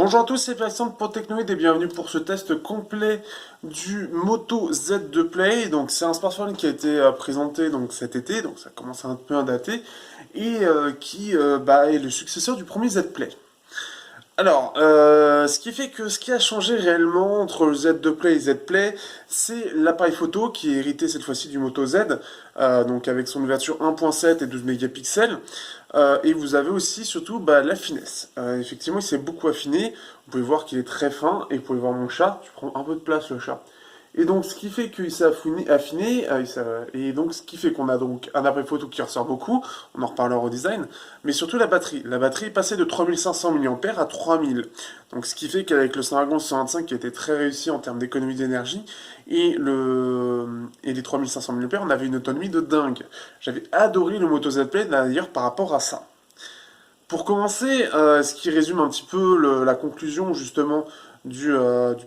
Bonjour à tous, c'est Alexandre pour Technoid et bienvenue pour ce test complet du Moto Z2 Play. Donc c'est un smartphone qui a été présenté donc cet été, donc ça commence un peu à dater, et qui est le successeur du premier Z Play. Alors, ce qui fait que ce qui a changé réellement entre le Z2 Play et Z Play, c'est l'appareil photo qui est hérité cette fois-ci du Moto Z, donc avec son ouverture 1.7 et 12 mégapixels. Et vous avez aussi surtout la finesse. Effectivement, il s'est beaucoup affiné. Vous pouvez voir qu'il est très fin et vous pouvez voir mon chat. Tu prends un peu de place le chat. Et donc, ce qui fait qu'il s'est affiné, et donc ce qui fait qu'on a donc un appareil photo qui ressort beaucoup, on en reparlera au design, mais surtout la batterie. La batterie est passée de 3500 mAh à 3000. Donc, ce qui fait qu'avec le Snapdragon 625 qui était très réussi en termes d'économie d'énergie, et les 3500 mAh, on avait une autonomie de dingue. J'avais adoré le Moto Z Play d'ailleurs par rapport à ça. Pour commencer, ce qui résume un petit peu la conclusion justement du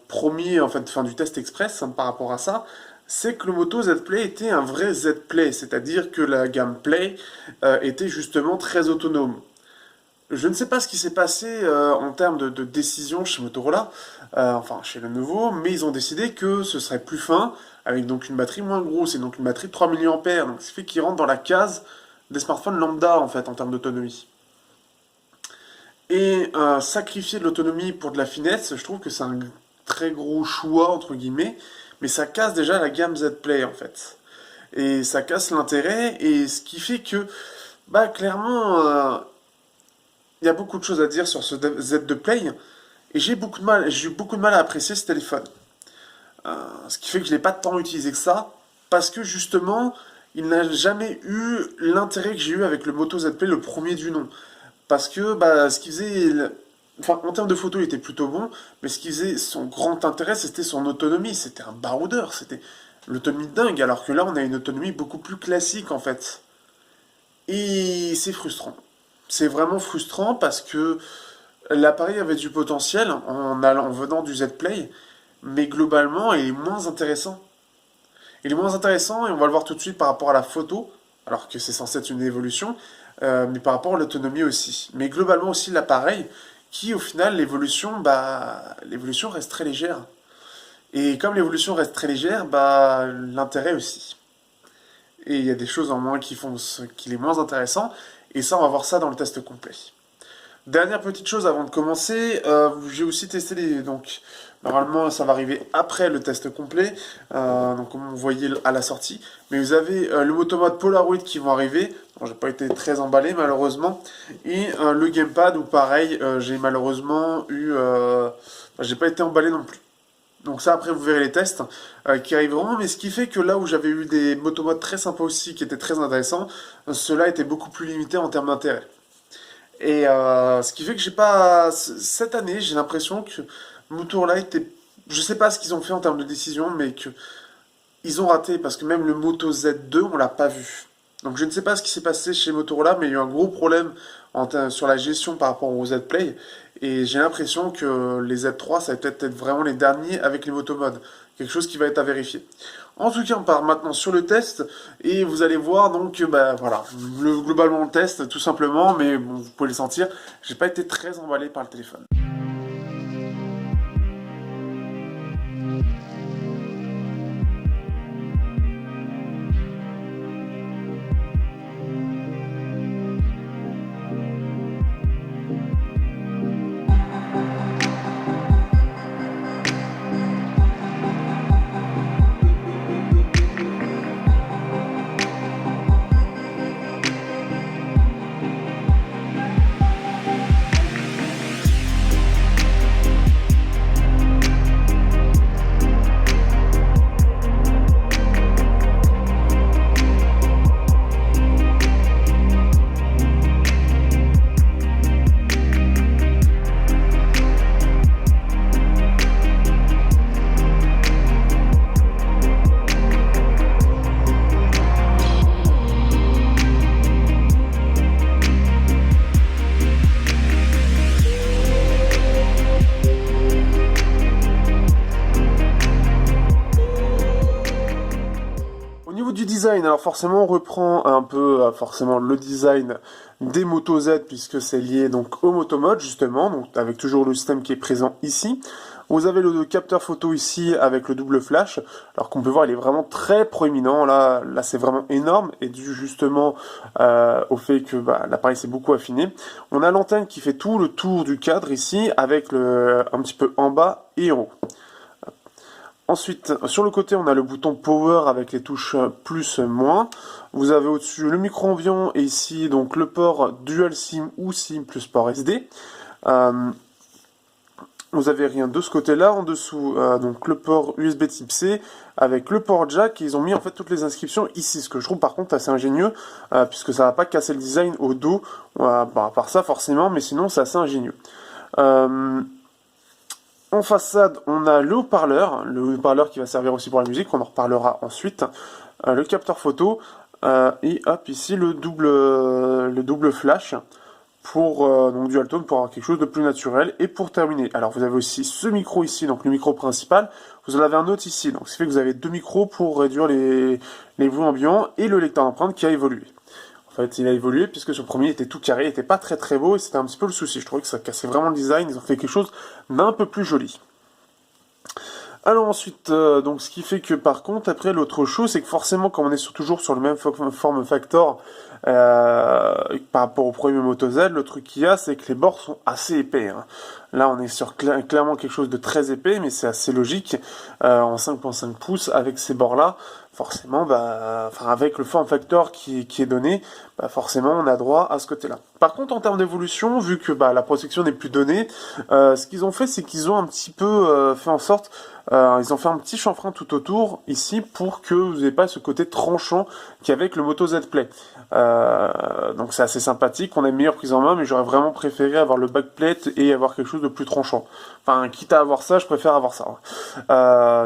premier, du test express par rapport à ça, c'est que le Moto Z Play était un vrai Z Play, c'est-à-dire que la gamme Play était justement très autonome. Je ne sais pas ce qui s'est passé en termes de décision chez Motorola, chez Lenovo, mais ils ont décidé que ce serait plus fin, avec donc une batterie moins grosse, et donc une batterie de 3 mAh, donc ce qui fait qu'ils rentrent dans la case des smartphones lambda en fait en termes d'autonomie. Et sacrifier de l'autonomie pour de la finesse, je trouve que c'est un très gros choix, entre guillemets, mais ça casse déjà la gamme Z Play, en fait. Et ça casse l'intérêt, et ce qui fait que, clairement, il y a beaucoup de choses à dire sur ce Z2 Play, et j'ai eu beaucoup de mal à apprécier ce téléphone. Ce qui fait que je n'ai pas tant utilisé que ça, parce que justement, il n'a jamais eu l'intérêt que j'ai eu avec le Moto Z Play, le premier du nom. Parce que ce qu'il faisait, en termes de photo, il était plutôt bon, mais ce qui faisait son grand intérêt, c'était son autonomie. C'était un baroudeur, c'était l'autonomie dingue, alors que là, on a une autonomie beaucoup plus classique en fait. Et c'est frustrant. C'est vraiment frustrant parce que l'appareil avait du potentiel en venant du Z Play, mais globalement, il est moins intéressant. Il est moins intéressant et on va le voir tout de suite par rapport à la photo, alors que c'est censé être une évolution, mais par rapport à l'autonomie aussi. Mais globalement aussi l'appareil, qui au final, l'évolution reste très légère. Et comme l'évolution reste très légère, l'intérêt aussi. Et il y a des choses en moins qui font qu'il est moins intéressant, et ça on va voir ça dans le test complet. Dernière petite chose avant de commencer, j'ai aussi testé donc normalement ça va arriver après le test complet, donc comme vous voyez à la sortie, mais vous avez le Motomod Polaroid qui vont arriver, bon, j'ai pas été très emballé malheureusement, et le gamepad où pareil, j'ai malheureusement j'ai pas été emballé non plus. Donc ça après vous verrez les tests qui arriveront, mais ce qui fait que là où j'avais eu des motomodes très sympas aussi qui étaient très intéressants, ceux-là étaient beaucoup plus limités en termes d'intérêt. Et ce qui fait que j'ai pas. Cette année, j'ai l'impression que Motorola était. Je sais pas ce qu'ils ont fait en termes de décision, mais que ils ont raté parce que même le Moto Z2, on l'a pas vu. Donc je ne sais pas ce qui s'est passé chez Motorola, mais il y a eu un gros problème sur la gestion par rapport au Z Play. Et j'ai l'impression que les Z3, ça va peut-être être vraiment les derniers avec les motomodes. Quelque chose qui va être à vérifier. En tout cas, on part maintenant sur le test et vous allez voir donc voilà, globalement le test tout simplement, mais bon, vous pouvez le sentir, j'ai pas été très emballé par le téléphone. design, alors forcément on reprend un peu forcément le design des Moto Z puisque c'est lié donc au Motomod justement, donc avec toujours le système qui est présent ici. Vous avez le capteur photo ici avec le double flash, alors qu'on peut voir il est vraiment très proéminent, là c'est vraiment énorme, et dû justement au fait que l'appareil s'est beaucoup affiné. On a l'antenne qui fait tout le tour du cadre ici, avec un petit peu en bas et en haut. Ensuite, sur le côté, on a le bouton Power avec les touches plus, moins. Vous avez au-dessus le micro ambiant et ici donc le port Dual SIM ou SIM plus port SD. Vous avez rien de ce côté-là. En dessous, donc le port USB Type C avec le port jack. Ils ont mis en fait toutes les inscriptions ici, ce que je trouve par contre assez ingénieux puisque ça va pas casser le design au dos. À part ça forcément, mais sinon c'est assez ingénieux. En façade, on a le haut-parleur qui va servir aussi pour la musique, on en reparlera ensuite, le capteur photo, et hop, ici le double flash, pour donc dual tone, pour avoir quelque chose de plus naturel. Et pour terminer, alors vous avez aussi ce micro ici, donc le micro principal, vous en avez un autre ici, donc ce qui fait que vous avez deux micros pour réduire les bruits ambiants, et le lecteur d'empreintes qui a évolué. En fait, il a évolué puisque ce premier était tout carré, il était pas très très beau et c'était un petit peu le souci. Je trouvais que ça cassait vraiment le design, ils ont fait quelque chose d'un peu plus joli. Alors ensuite, donc ce qui fait que par contre, après l'autre chose, c'est que forcément, quand on est toujours sur le même form factor par rapport au premier Moto Z, le truc qu'il y a, c'est que les bords sont assez épais. Hein. Là, on est sur clairement quelque chose de très épais, mais c'est assez logique. En 5.5 pouces, avec ces bords-là, forcément, avec le form factor qui est donné, forcément, on a droit à ce côté-là. Par contre, en termes d'évolution, vu que la protection n'est plus donnée, ce qu'ils ont fait, c'est qu'ils ont un petit peu fait en sorte, ils ont fait un petit chanfrein tout autour, ici, pour que vous n'ayez pas ce côté tranchant qu'il y avait avec le Moto Z Play. Donc c'est assez sympathique, on a une meilleure prise en main, mais j'aurais vraiment préféré avoir le backplate et avoir quelque chose de plus tranchant. Enfin, quitte à avoir ça, je préfère avoir ça.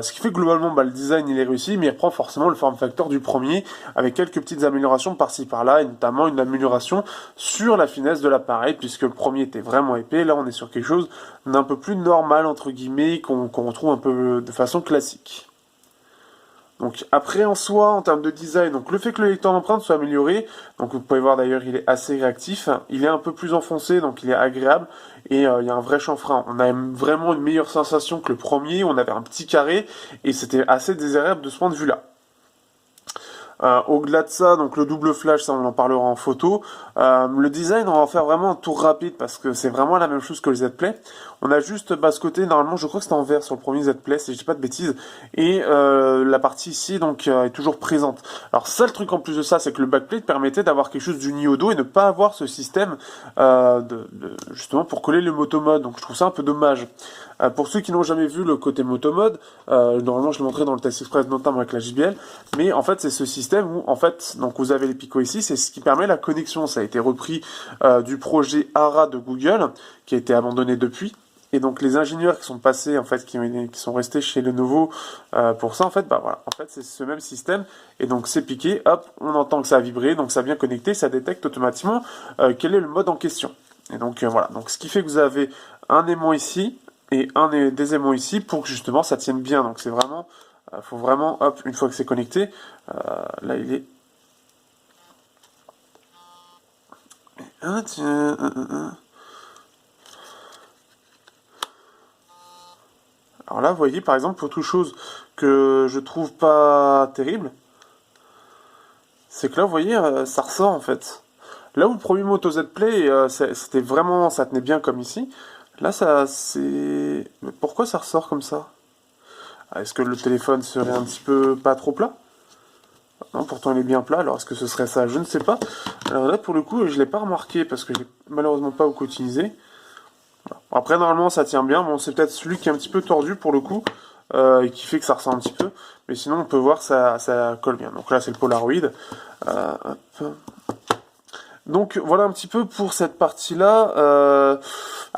Ce qui fait que globalement, le design il est réussi, mais il reprend forcément le form factor du premier, avec quelques petites améliorations par-ci par-là, et notamment une amélioration sur la finesse de l'appareil, puisque le premier était vraiment épais, là on est sur quelque chose d'un peu plus normal, entre guillemets, qu'on retrouve un peu de façon classique. Donc après en soi, en termes de design, donc le fait que le lecteur d'empreintes soit amélioré, donc vous pouvez voir d'ailleurs il est assez réactif, il est un peu plus enfoncé, donc il est agréable, et il y a un vrai chanfrein. On a vraiment une meilleure sensation que le premier, on avait un petit carré, et c'était assez désagréable de ce point de vue-là. Au-delà de ça, donc le double flash, ça on en parlera en photo. Le design, on va en faire vraiment un tour rapide parce que c'est vraiment la même chose que le Z Play. On a juste ce côté, normalement je crois que c'était en vert sur le premier Z Play, si je dis pas de bêtises. Et la partie ici donc est toujours présente. Alors ça, le truc en plus de ça, c'est que le backplate permettait d'avoir quelque chose d'uni au dos et ne pas avoir ce système justement pour coller le Motomod. Donc je trouve ça un peu dommage. Pour ceux qui n'ont jamais vu le côté Motomod, normalement je l'ai montré dans le test express notamment avec la JBL, mais en fait c'est ce système où en fait donc vous avez les picots ici, c'est ce qui permet la connexion. Ça a été repris du projet ARA de Google qui a été abandonné depuis. Et donc les ingénieurs qui sont passés en fait, qui sont restés chez Lenovo pour ça en fait, voilà, en fait c'est ce même système. Et donc c'est piqué, hop, on entend que ça a vibré, donc ça vient connecter, ça détecte automatiquement quel est le mode en question. Et donc voilà, donc ce qui fait que vous avez un aimant ici et des aimants ici pour que justement ça tienne bien. Donc c'est vraiment, faut vraiment, hop, une fois que c'est connecté, là il est. Alors là, vous voyez, par exemple, autre chose que je trouve pas terrible, c'est que là, vous voyez, ça ressort en fait. Là où le premier Moto Z Play, c'était vraiment, ça tenait bien comme ici. Là, c'est... Mais pourquoi ça ressort comme ça? Est-ce que le téléphone serait un petit peu pas trop plat? Non, pourtant il est bien plat, alors est-ce que ce serait ça? Je ne sais pas. Alors là, pour le coup, je l'ai pas remarqué parce que je l'ai malheureusement pas beaucoup utilisé. Après, normalement, ça tient bien. Bon, c'est peut-être celui qui est un petit peu tordu pour le coup, et qui fait que ça ressort un petit peu. Mais sinon, on peut voir que ça colle bien. Donc là, c'est le Polaroid. Hop. Donc voilà un petit peu pour cette partie-là.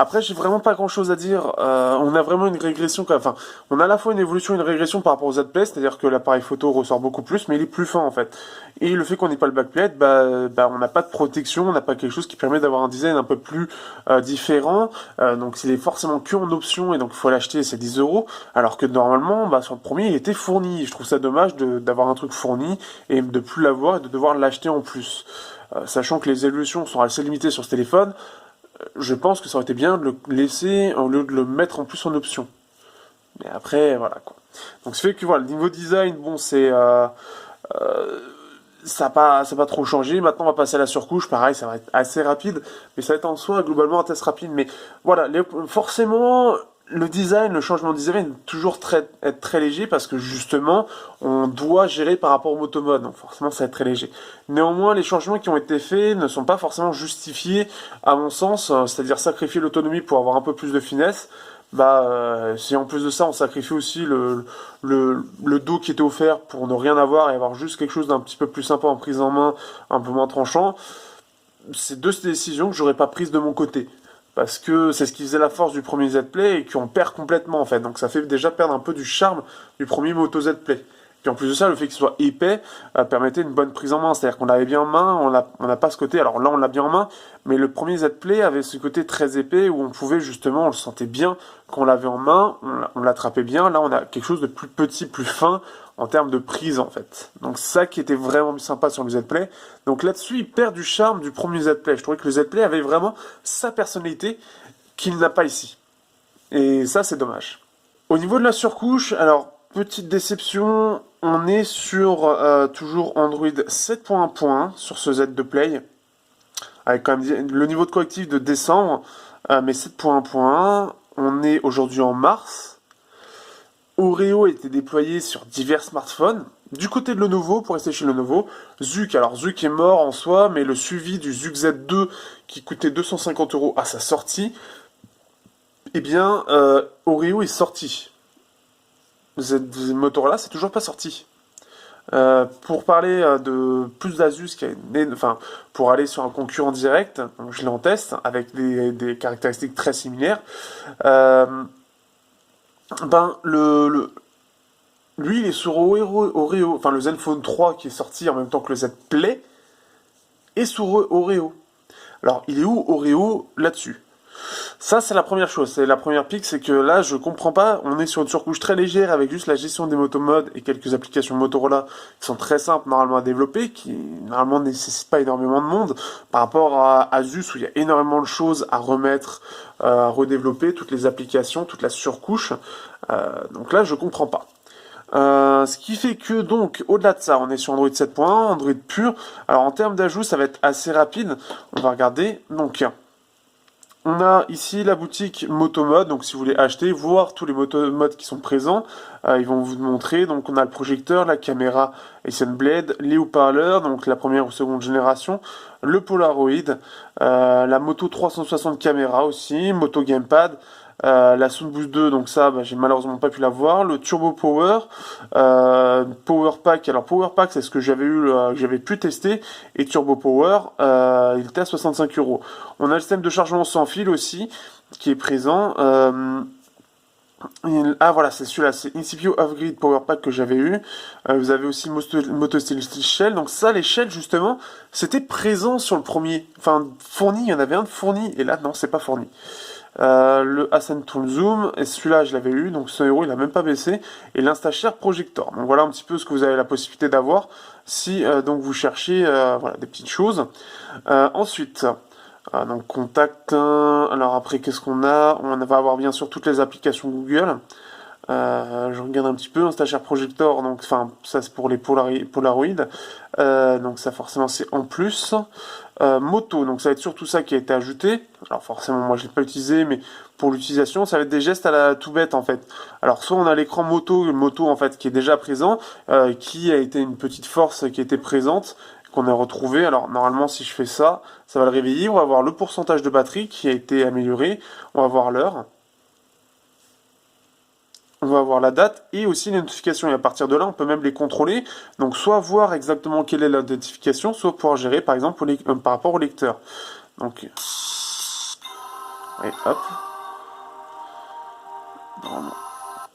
Après, j'ai vraiment pas grand-chose à dire. On a vraiment une régression, enfin, on a à la fois une évolution et une régression par rapport au Z-Play, c'est-à-dire que l'appareil photo ressort beaucoup plus, mais il est plus fin en fait. Et le fait qu'on n'ait pas le backplate, on n'a pas de protection, on n'a pas quelque chose qui permet d'avoir un design un peu plus différent. Donc, il est forcément que en option et donc il faut l'acheter, c'est 10 euros. Alors que normalement, sur le premier, il était fourni. Je trouve ça dommage d'avoir un truc fourni et de plus l'avoir et de devoir l'acheter en plus. Sachant que les évolutions sont assez limitées sur ce téléphone, je pense que ça aurait été bien de le laisser au lieu de le mettre en plus en option. Mais après, voilà quoi. Donc ça fait que voilà, le niveau design, bon, ça n'a pas trop changé. Maintenant, on va passer à la surcouche. Pareil, ça va être assez rapide, mais ça va être en soi globalement un test rapide. Mais voilà, forcément, le design, le changement de design est toujours être très léger parce que justement, on doit gérer par rapport au motomode. Donc forcément, ça va être très léger. Néanmoins, les changements qui ont été faits ne sont pas forcément justifiés, à mon sens. C'est-à-dire sacrifier l'autonomie pour avoir un peu plus de finesse. Si en plus de ça, on sacrifie aussi le dos qui était offert pour ne rien avoir et avoir juste quelque chose d'un petit peu plus sympa en prise en main, un peu moins tranchant, c'est deux décisions que j'aurais pas prises de mon côté. Parce que c'est ce qui faisait la force du premier Z-Play et qu'on perd complètement en fait. Donc ça fait déjà perdre un peu du charme du premier Moto Z-Play. Puis en plus de ça, le fait qu'il soit épais permettait une bonne prise en main. C'est-à-dire qu'on l'avait bien en main, on n'a pas ce côté. Alors là, on l'a bien en main, mais le premier Z-Play avait ce côté très épais où on pouvait justement, on le sentait bien quand on l'avait en main, on l'attrapait bien. Là, on a quelque chose de plus petit, plus fin en termes de prise en fait. Donc ça qui était vraiment sympa sur le Z-Play. Donc là-dessus, il perd du charme du premier Z-Play. Je trouvais que le Z-Play avait vraiment sa personnalité qu'il n'a pas ici. Et ça, c'est dommage. Au niveau de la surcouche, alors, petite déception, on est sur toujours Android 7.1.1 sur ce Z2 Play, avec quand même le niveau de correctif de décembre, mais 7.1.1, on est aujourd'hui en mars. Oreo a été déployé sur divers smartphones. Du côté de Lenovo, pour rester chez Lenovo, Zuc, alors Zuc est mort en soi, mais le suivi du Zuc Z2 qui coûtait 250 euros à sa sortie, eh bien, Oreo est sorti. Motorola, c'est toujours pas sorti. Pour parler de plus d'Asus, pour aller sur un concurrent direct, donc je l'ai en test avec des caractéristiques très similaires. Lui, il est sur Oreo, enfin le Zenfone 3 qui est sorti en même temps que le Z Play, est sur Oreo. Alors, il est où Oreo là-dessus? Ça, c'est la première chose. C'est la première pique, c'est que là, je comprends pas. On est sur une surcouche très légère avec juste la gestion des motomodes et quelques applications Motorola qui sont très simples normalement à développer, qui normalement ne nécessitent pas énormément de monde par rapport à Asus où il y a énormément de choses à remettre, à redévelopper, toutes les applications, toute la surcouche. Donc là, je comprends pas. Ce qui fait que donc au-delà de ça, on est sur Android 7.1, Android pur. Alors en termes d'ajout, ça va être assez rapide. On va regarder. Donc on a ici la boutique Motomode, donc si vous voulez acheter, voir tous les motomodes qui sont présents, ils vont vous montrer. Donc on a le projecteur, la caméra Essence Blade, les haut-parleurs, donc la première ou seconde génération, le Polaroid, la Moto 360 caméra aussi, Moto Gamepad, la Soundboost 2, donc ça, j'ai malheureusement pas pu la voir. Le Turbo Power, Power Pack. Alors Power Pack, c'est ce que j'avais pu tester. Et Turbo Power, il était à 65 euros. On a le système de chargement sans fil aussi, qui est présent. Voilà, c'est celui-là, c'est Incipio Off-Grid Power Pack que j'avais eu. Vous avez aussi Moto Steel Shell. Donc ça, les shells, justement, c'était présent sur le premier. Enfin, fourni, il y en avait un de fourni. Et là, non, c'est pas fourni. Le Ascent Tool Zoom, et celui-là je l'avais eu, donc 100 euros il a même pas baissé, et l'Instashare Projector. Donc voilà un petit peu ce que vous avez la possibilité d'avoir si donc vous cherchez voilà, des petites choses. Ensuite, donc contact, alors après qu'est-ce qu'on a? On va avoir bien sûr toutes les applications Google. Je regarde un petit peu, Instashare Projector, donc enfin ça c'est pour les Polaroid, donc ça forcément c'est en plus. Moto, donc ça va être surtout ça qui a été ajouté. Alors forcément moi je l'ai pas utilisé, mais pour l'utilisation ça va être des gestes à la tout bête en fait. Alors soit on a l'écran moto en fait qui est déjà présent, qui a été une petite force qui était présente, qu'on a retrouvé. Alors normalement si je fais ça, ça va le réveiller. On va voir le pourcentage de batterie qui a été amélioré. On va voir l'heure. On va avoir la date et aussi les notifications. Et à partir de là, on peut même les contrôler. Donc, soit voir exactement quelle est la notification, soit pouvoir gérer, par exemple, par rapport au lecteur. Donc, Et hop. Normalement.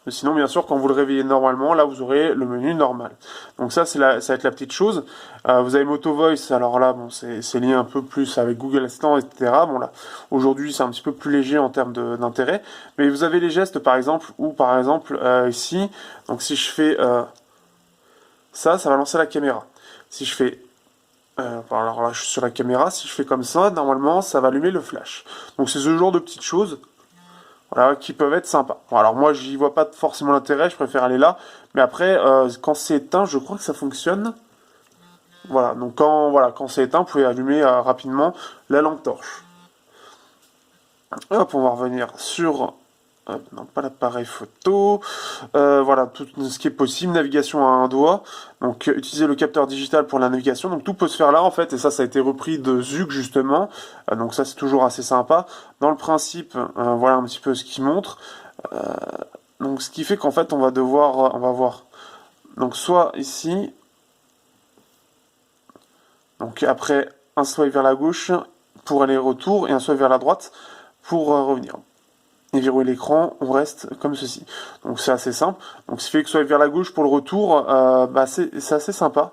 Mais sinon, bien sûr, quand vous le réveillez normalement, là, vous aurez le menu normal. Donc ça, ça va être la petite chose. Vous avez Moto Voice, alors là, bon, c'est lié un peu plus avec Google Assistant, etc. Bon là, aujourd'hui, c'est un petit peu plus léger en termes d'intérêt. Mais vous avez les gestes, par exemple, ou par exemple, ici, donc si je fais ça, ça va lancer la caméra. Si je fais... alors là, je suis sur la caméra, si je fais comme ça, normalement, ça va allumer le flash. Donc c'est ce genre de petites choses. Voilà, qui peuvent être sympas. Bon, alors moi, j'y vois pas forcément l'intérêt, je préfère aller là. Mais après, quand c'est éteint, je crois que ça fonctionne. Voilà, donc quand c'est éteint, vous pouvez allumer rapidement la lampe torche. Hop, on va revenir sur... non, pas l'appareil photo. Voilà, tout ce qui est possible. Navigation à un doigt. Donc, utiliser le capteur digital pour la navigation. Donc, tout peut se faire là, en fait. Et ça a été repris de Zug, justement. Donc, ça, c'est toujours assez sympa. Dans le principe, voilà un petit peu ce qu'il montre. Donc, ce qui fait qu'en fait, on va voir. Donc, soit ici. Donc, après, un swipe vers la gauche pour aller-retour et un swipe vers la droite pour revenir. Et verrouiller l'écran, on reste comme ceci. Donc c'est assez simple. Donc ce qui fait que swipe vers la gauche pour le retour, c'est assez sympa.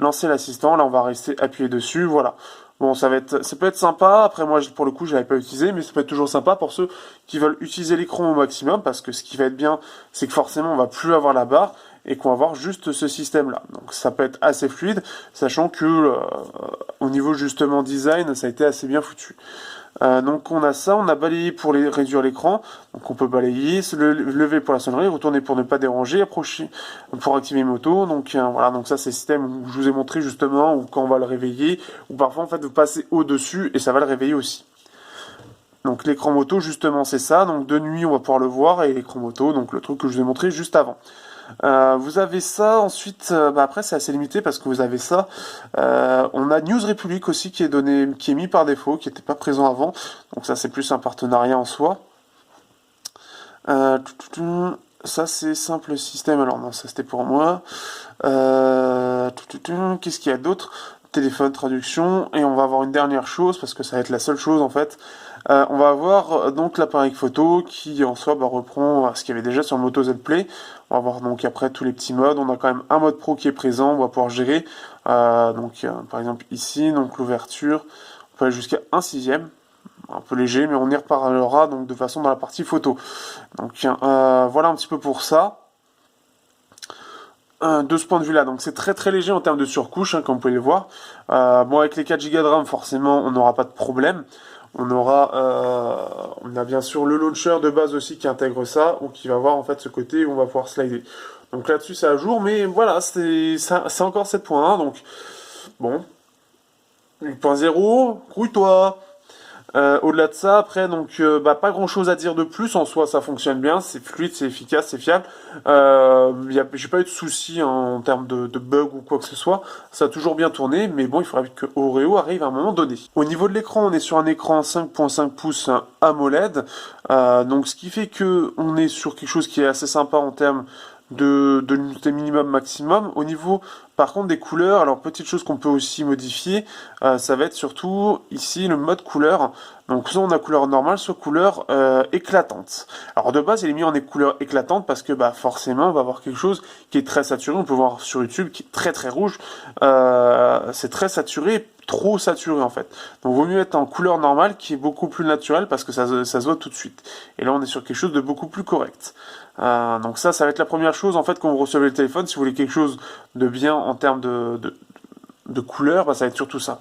Lancer l'assistant, là on va rester appuyé dessus, voilà. Bon, ça peut être sympa. Après moi, pour le coup, je l'avais pas utilisé, mais ça peut être toujours sympa pour ceux qui veulent utiliser l'écran au maximum, parce que ce qui va être bien, c'est que forcément on va plus avoir la barre et qu'on va avoir juste ce système-là. Donc ça peut être assez fluide, sachant que au niveau justement design, ça a été assez bien foutu. Donc on a ça, on a balayé pour réduire l'écran, donc on peut balayer, se lever pour la sonnerie, retourner pour ne pas déranger, approcher pour activer moto, donc voilà, donc ça c'est le système où je vous ai montré justement, où quand on va le réveiller, ou parfois en fait vous passez au-dessus et ça va le réveiller aussi. Donc l'écran moto justement c'est ça, donc de nuit on va pouvoir le voir, et l'écran moto, donc le truc que je vous ai montré juste avant. Vous avez ça, ensuite, après c'est assez limité parce que vous avez ça. On a News Republic aussi qui est mis par défaut, qui n'était pas présent avant. Donc ça c'est plus un partenariat en soi. Ça c'est simple système, alors non, ça c'était pour moi. Qu'est-ce qu'il y a d'autre? Téléphone, traduction, et on va avoir une dernière chose, parce que ça va être la seule chose en fait. On va avoir donc l'appareil photo qui en soi reprend ce qu'il y avait déjà sur le Moto Z Play. On va voir donc après tous les petits modes. On a quand même un mode pro qui est présent, on va pouvoir gérer. Par exemple ici, donc l'ouverture, on peut aller jusqu'à 1/6. Un peu léger, mais on y reparlera donc de façon dans la partie photo. Donc voilà un petit peu pour ça. De ce point de vue là, donc c'est très très léger en termes de surcouche, comme vous pouvez le voir. Bon, avec les 4 Go de RAM, forcément on n'aura pas de problème. On a bien sûr le launcher de base aussi qui intègre ça, ou qui va avoir en fait ce côté où on va pouvoir slider. Donc là-dessus c'est à jour, mais voilà, c'est encore 7.1, donc bon. 8.0, grouille-toi. Au-delà de ça, après, donc, pas grand chose à dire de plus. En soi, ça fonctionne bien, c'est fluide, c'est efficace, c'est fiable. J'ai pas eu de soucis en termes de bugs ou quoi que ce soit. Ça a toujours bien tourné, mais bon, il faudra que Oreo arrive à un moment donné. Au niveau de l'écran, on est sur un écran 5.5 pouces AMOLED. Donc, ce qui fait que on est sur quelque chose qui est assez sympa en termes de l'unité minimum maximum. Au niveau par contre des couleurs, alors petite chose qu'on peut aussi modifier, ça va être surtout ici le mode couleur. Donc soit on a couleur normale, soit couleur éclatante. Alors de base il est mis en couleur éclatante parce que forcément on va avoir quelque chose qui est très saturé. On peut voir sur YouTube qui est très très rouge. C'est très saturé, trop saturé en fait. Donc vaut mieux être en couleur normale qui est beaucoup plus naturelle parce que ça se voit tout de suite. Et là on est sur quelque chose de beaucoup plus correct. Donc ça va être la première chose en fait quand vous recevez le téléphone. Si vous voulez quelque chose de bien en termes de couleur, ça va être surtout ça.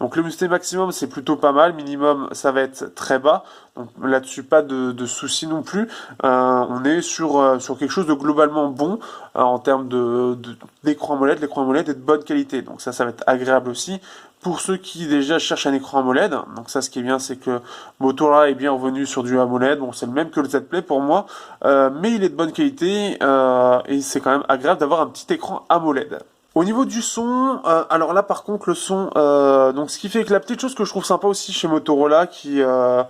Donc le luminosité maximum c'est plutôt pas mal, minimum ça va être très bas, donc là-dessus pas de soucis non plus. On est sur quelque chose de globalement bon en termes d'écran AMOLED. L'écran AMOLED est de bonne qualité, donc ça va être agréable aussi. Pour ceux qui déjà cherchent un écran AMOLED, donc ça ce qui est bien c'est que Motorola est bien revenu sur du AMOLED, bon c'est le même que le Z Play pour moi, mais il est de bonne qualité et c'est quand même agréable d'avoir un petit écran AMOLED. Au niveau du son, alors là par contre le son, donc ce qui fait que la petite chose que je trouve sympa aussi chez Motorola qui avait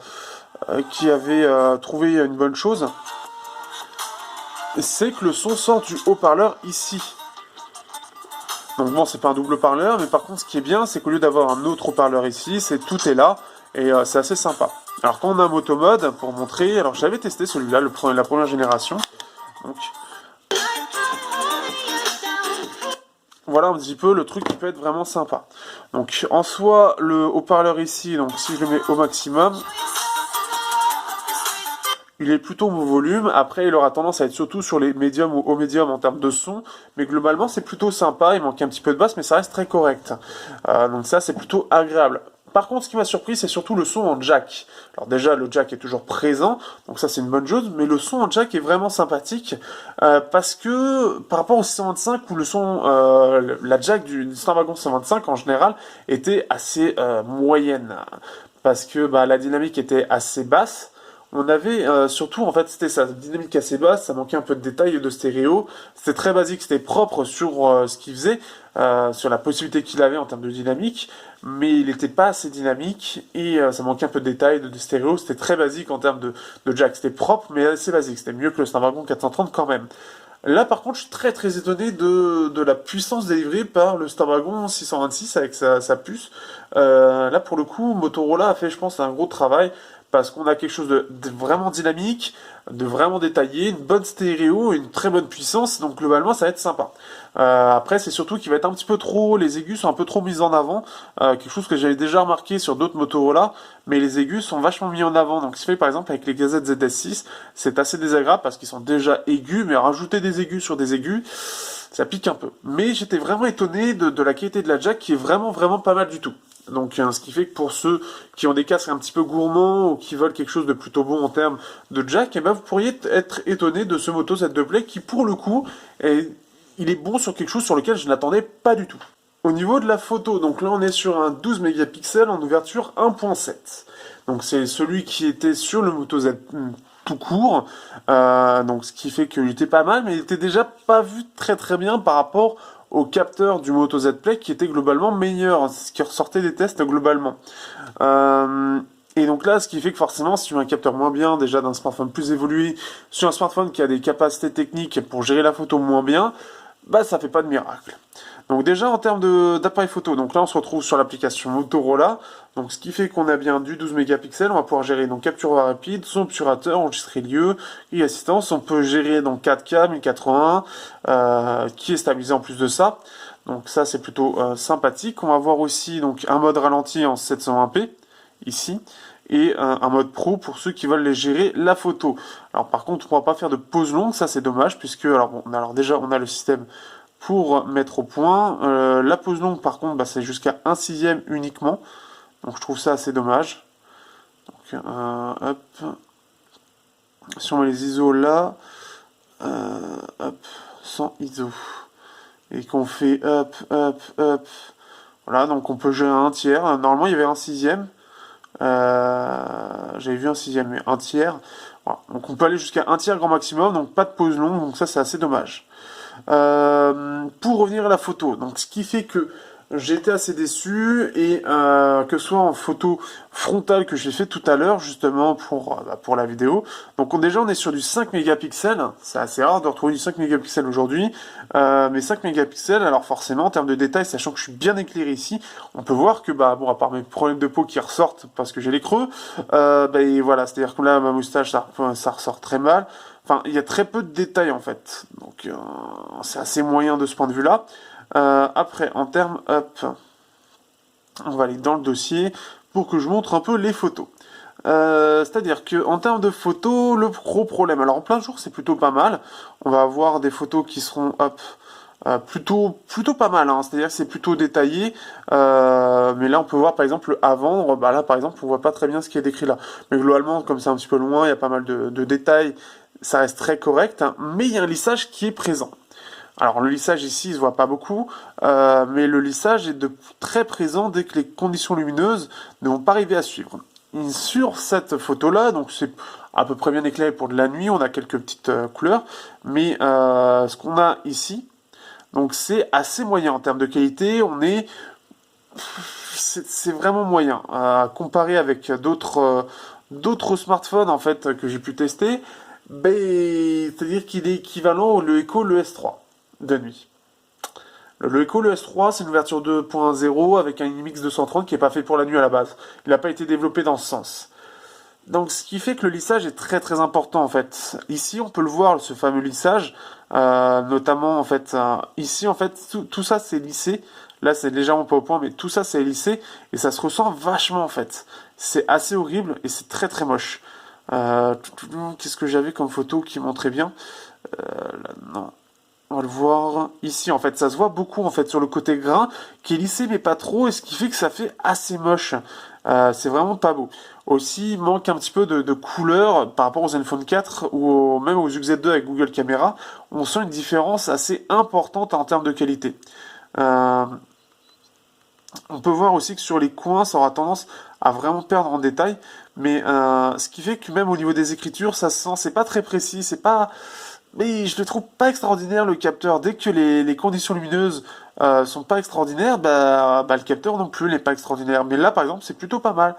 trouvé une bonne chose, c'est que le son sort du haut-parleur ici. Donc bon, c'est pas un double haut-parleur, mais par contre ce qui est bien, c'est qu'au lieu d'avoir un autre haut-parleur ici, tout est là, et c'est assez sympa. Alors quand on a un motomode, pour montrer, alors j'avais testé celui-là, la première génération. Donc voilà un petit peu le truc qui peut être vraiment sympa. Donc en soi, le haut-parleur ici, donc si je le mets au maximum, il est plutôt au volume. Après, il aura tendance à être surtout sur les médiums ou haut médium en termes de son. Mais globalement, c'est plutôt sympa. Il manque un petit peu de basse, mais ça reste très correct. Donc ça, c'est plutôt agréable. Par contre, ce qui m'a surpris, c'est surtout le son en jack. Alors déjà, le jack est toujours présent, donc ça c'est une bonne chose, mais le son en jack est vraiment sympathique, parce que par rapport au 625, où le son, la jack du Starwagon 625 en général, était assez moyenne, parce que bah, la dynamique était assez basse, on avait surtout, en fait, c'était ça, dynamique assez basse, ça manquait un peu de détails et de stéréo, c'était très basique, c'était propre sur ce qu'il faisait, sur la possibilité qu'il avait en termes de dynamique, mais il n'était pas assez dynamique et ça manquait un peu de détails, de stéréo, c'était très basique en termes de jack, c'était propre mais assez basique, c'était mieux que le Snapdragon 430 quand même. Là par contre je suis très très étonné de la puissance délivrée par le Snapdragon 626 avec sa puce. Là pour le coup Motorola a fait je pense un gros travail parce qu'on a quelque chose de vraiment dynamique, de vraiment détaillé, une bonne stéréo, une très bonne puissance, donc globalement ça va être sympa. Après c'est surtout qu'il va être un petit peu trop, les aigus sont un peu trop mis en avant, quelque chose que j'avais déjà remarqué sur d'autres Motorola, mais les aigus sont vachement mis en avant, donc ce qui fait par exemple avec les Gazette ZS6, c'est assez désagréable parce qu'ils sont déjà aigus, mais rajouter des aigus sur des aigus, ça pique un peu. Mais j'étais vraiment étonné de la qualité de la jack qui est vraiment vraiment pas mal du tout. Donc, ce qui fait que pour ceux qui ont des casques un petit peu gourmands ou qui veulent quelque chose de plutôt bon en termes de jack, eh ben, vous pourriez être étonné de ce Moto Z2 Play qui, pour le coup, il est bon sur quelque chose sur lequel je n'attendais pas du tout. Au niveau de la photo, donc là on est sur un 12 mégapixels en ouverture 1.7. Donc c'est celui qui était sur le Moto Z tout court, donc ce qui fait qu'il était pas mal, mais il était déjà pas vu très très bien par rapport au capteur du Moto Z Play qui était globalement meilleur, ce qui ressortait des tests globalement. Et donc là, ce qui fait que forcément, si tu as un capteur moins bien, déjà d'un smartphone plus évolué, sur un smartphone qui a des capacités techniques pour gérer la photo moins bien, bah ça fait pas de miracle. Donc déjà en termes d'appareil photo, donc là on se retrouve sur l'application Motorola, donc ce qui fait qu'on a bien du 12 mégapixels, on va pouvoir gérer donc capture rapide, son obturateur, enregistrer lieu, et assistance, on peut gérer donc 4K, 1080, qui est stabilisé en plus de ça, donc ça c'est plutôt sympathique. On va voir aussi donc un mode ralenti en 720p, ici, et un mode pro pour ceux qui veulent les gérer la photo. Alors par contre on ne pourra pas faire de pause longue, ça c'est dommage, puisque alors, bon, alors déjà on a le système pour mettre au point. La pause longue, par contre, bah, c'est jusqu'à 1/6 uniquement. Donc je trouve ça assez dommage. Donc, hop. Si on met les ISO là, hop, sans ISO. Et qu'on fait hop, hop, hop. Voilà, donc on peut jouer à 1/3. Normalement, il y avait 1/6. J'avais vu 1/6, mais 1/3. Voilà. Donc on peut aller jusqu'à 1/3 grand maximum, donc pas de pause longue, donc ça c'est assez dommage. Pour revenir à la photo, donc ce qui fait que j'étais assez déçu et que ce soit en photo frontale que j'ai fait tout à l'heure justement pour la vidéo. Donc déjà on est sur du 5 mégapixels, c'est assez rare de retrouver du 5 mégapixels aujourd'hui, mais 5 mégapixels, alors forcément en termes de détails, sachant que je suis bien éclairé ici, on peut voir que bah bon à part mes problèmes de peau qui ressortent parce que j'ai les creux, bah, et voilà, c'est-à-dire que là ma moustache ça ressort très mal. Enfin, il y a très peu de détails en fait, donc c'est assez moyen de ce point de vue-là. Après, en termes up, on va aller dans le dossier pour que je montre un peu les photos. C'est-à-dire que en termes de photos, le gros problème. Alors en plein jour, c'est plutôt pas mal. On va avoir des photos qui seront plutôt pas mal. Hein. C'est-à-dire que c'est plutôt détaillé. Mais là, on peut voir par exemple le avant. Bah là, par exemple, on voit pas très bien ce qui est décrit là. Mais globalement, comme c'est un petit peu loin, il y a pas mal de détails. Ça reste très correct, hein, mais il y a un lissage qui est présent. Alors le lissage ici, il se voit pas beaucoup, mais le lissage est très présent dès que les conditions lumineuses ne vont pas arriver à suivre. Et sur cette photo-là, donc c'est à peu près bien éclairé pour de la nuit, on a quelques petites couleurs, mais ce qu'on a ici, donc c'est assez moyen en termes de qualité. C'est vraiment moyen comparé avec d'autres smartphones en fait que j'ai pu tester. Ben, c'est-à-dire qu'il est équivalent au Echo le S3 de nuit. Le Echo le S3, c'est une ouverture 2.0 avec un IMX 230 qui n'est pas fait pour la nuit à la base. Il n'a pas été développé dans ce sens. Donc, ce qui fait que le lissage est très très important en fait. Ici, on peut le voir, ce fameux lissage, notamment en fait, ici en fait, tout ça c'est lissé. Là, c'est légèrement pas au point, mais tout ça c'est lissé et ça se ressent vachement en fait. C'est assez horrible et c'est très très moche. Qu'est-ce que j'avais comme photo qui montrait bien? Là, non. On va le voir ici en fait, ça se voit beaucoup en fait sur le côté grain qui est lissé mais pas trop et ce qui fait que ça fait assez moche. C'est vraiment pas beau. Aussi, il manque un petit peu de couleur par rapport au Zenfone 4 ou même aux UX2 avec Google Caméra. On sent une différence assez importante en termes de qualité. Euh, on peut voir aussi que sur les coins, ça aura tendance à vraiment perdre en détail. Mais ce qui fait que même au niveau des écritures, ça se sent, c'est pas très précis, c'est pas. Mais je le trouve pas extraordinaire le capteur. Dès que les conditions lumineuses sont pas extraordinaires, bah le capteur non plus n'est pas extraordinaire. Mais là par exemple c'est plutôt pas mal.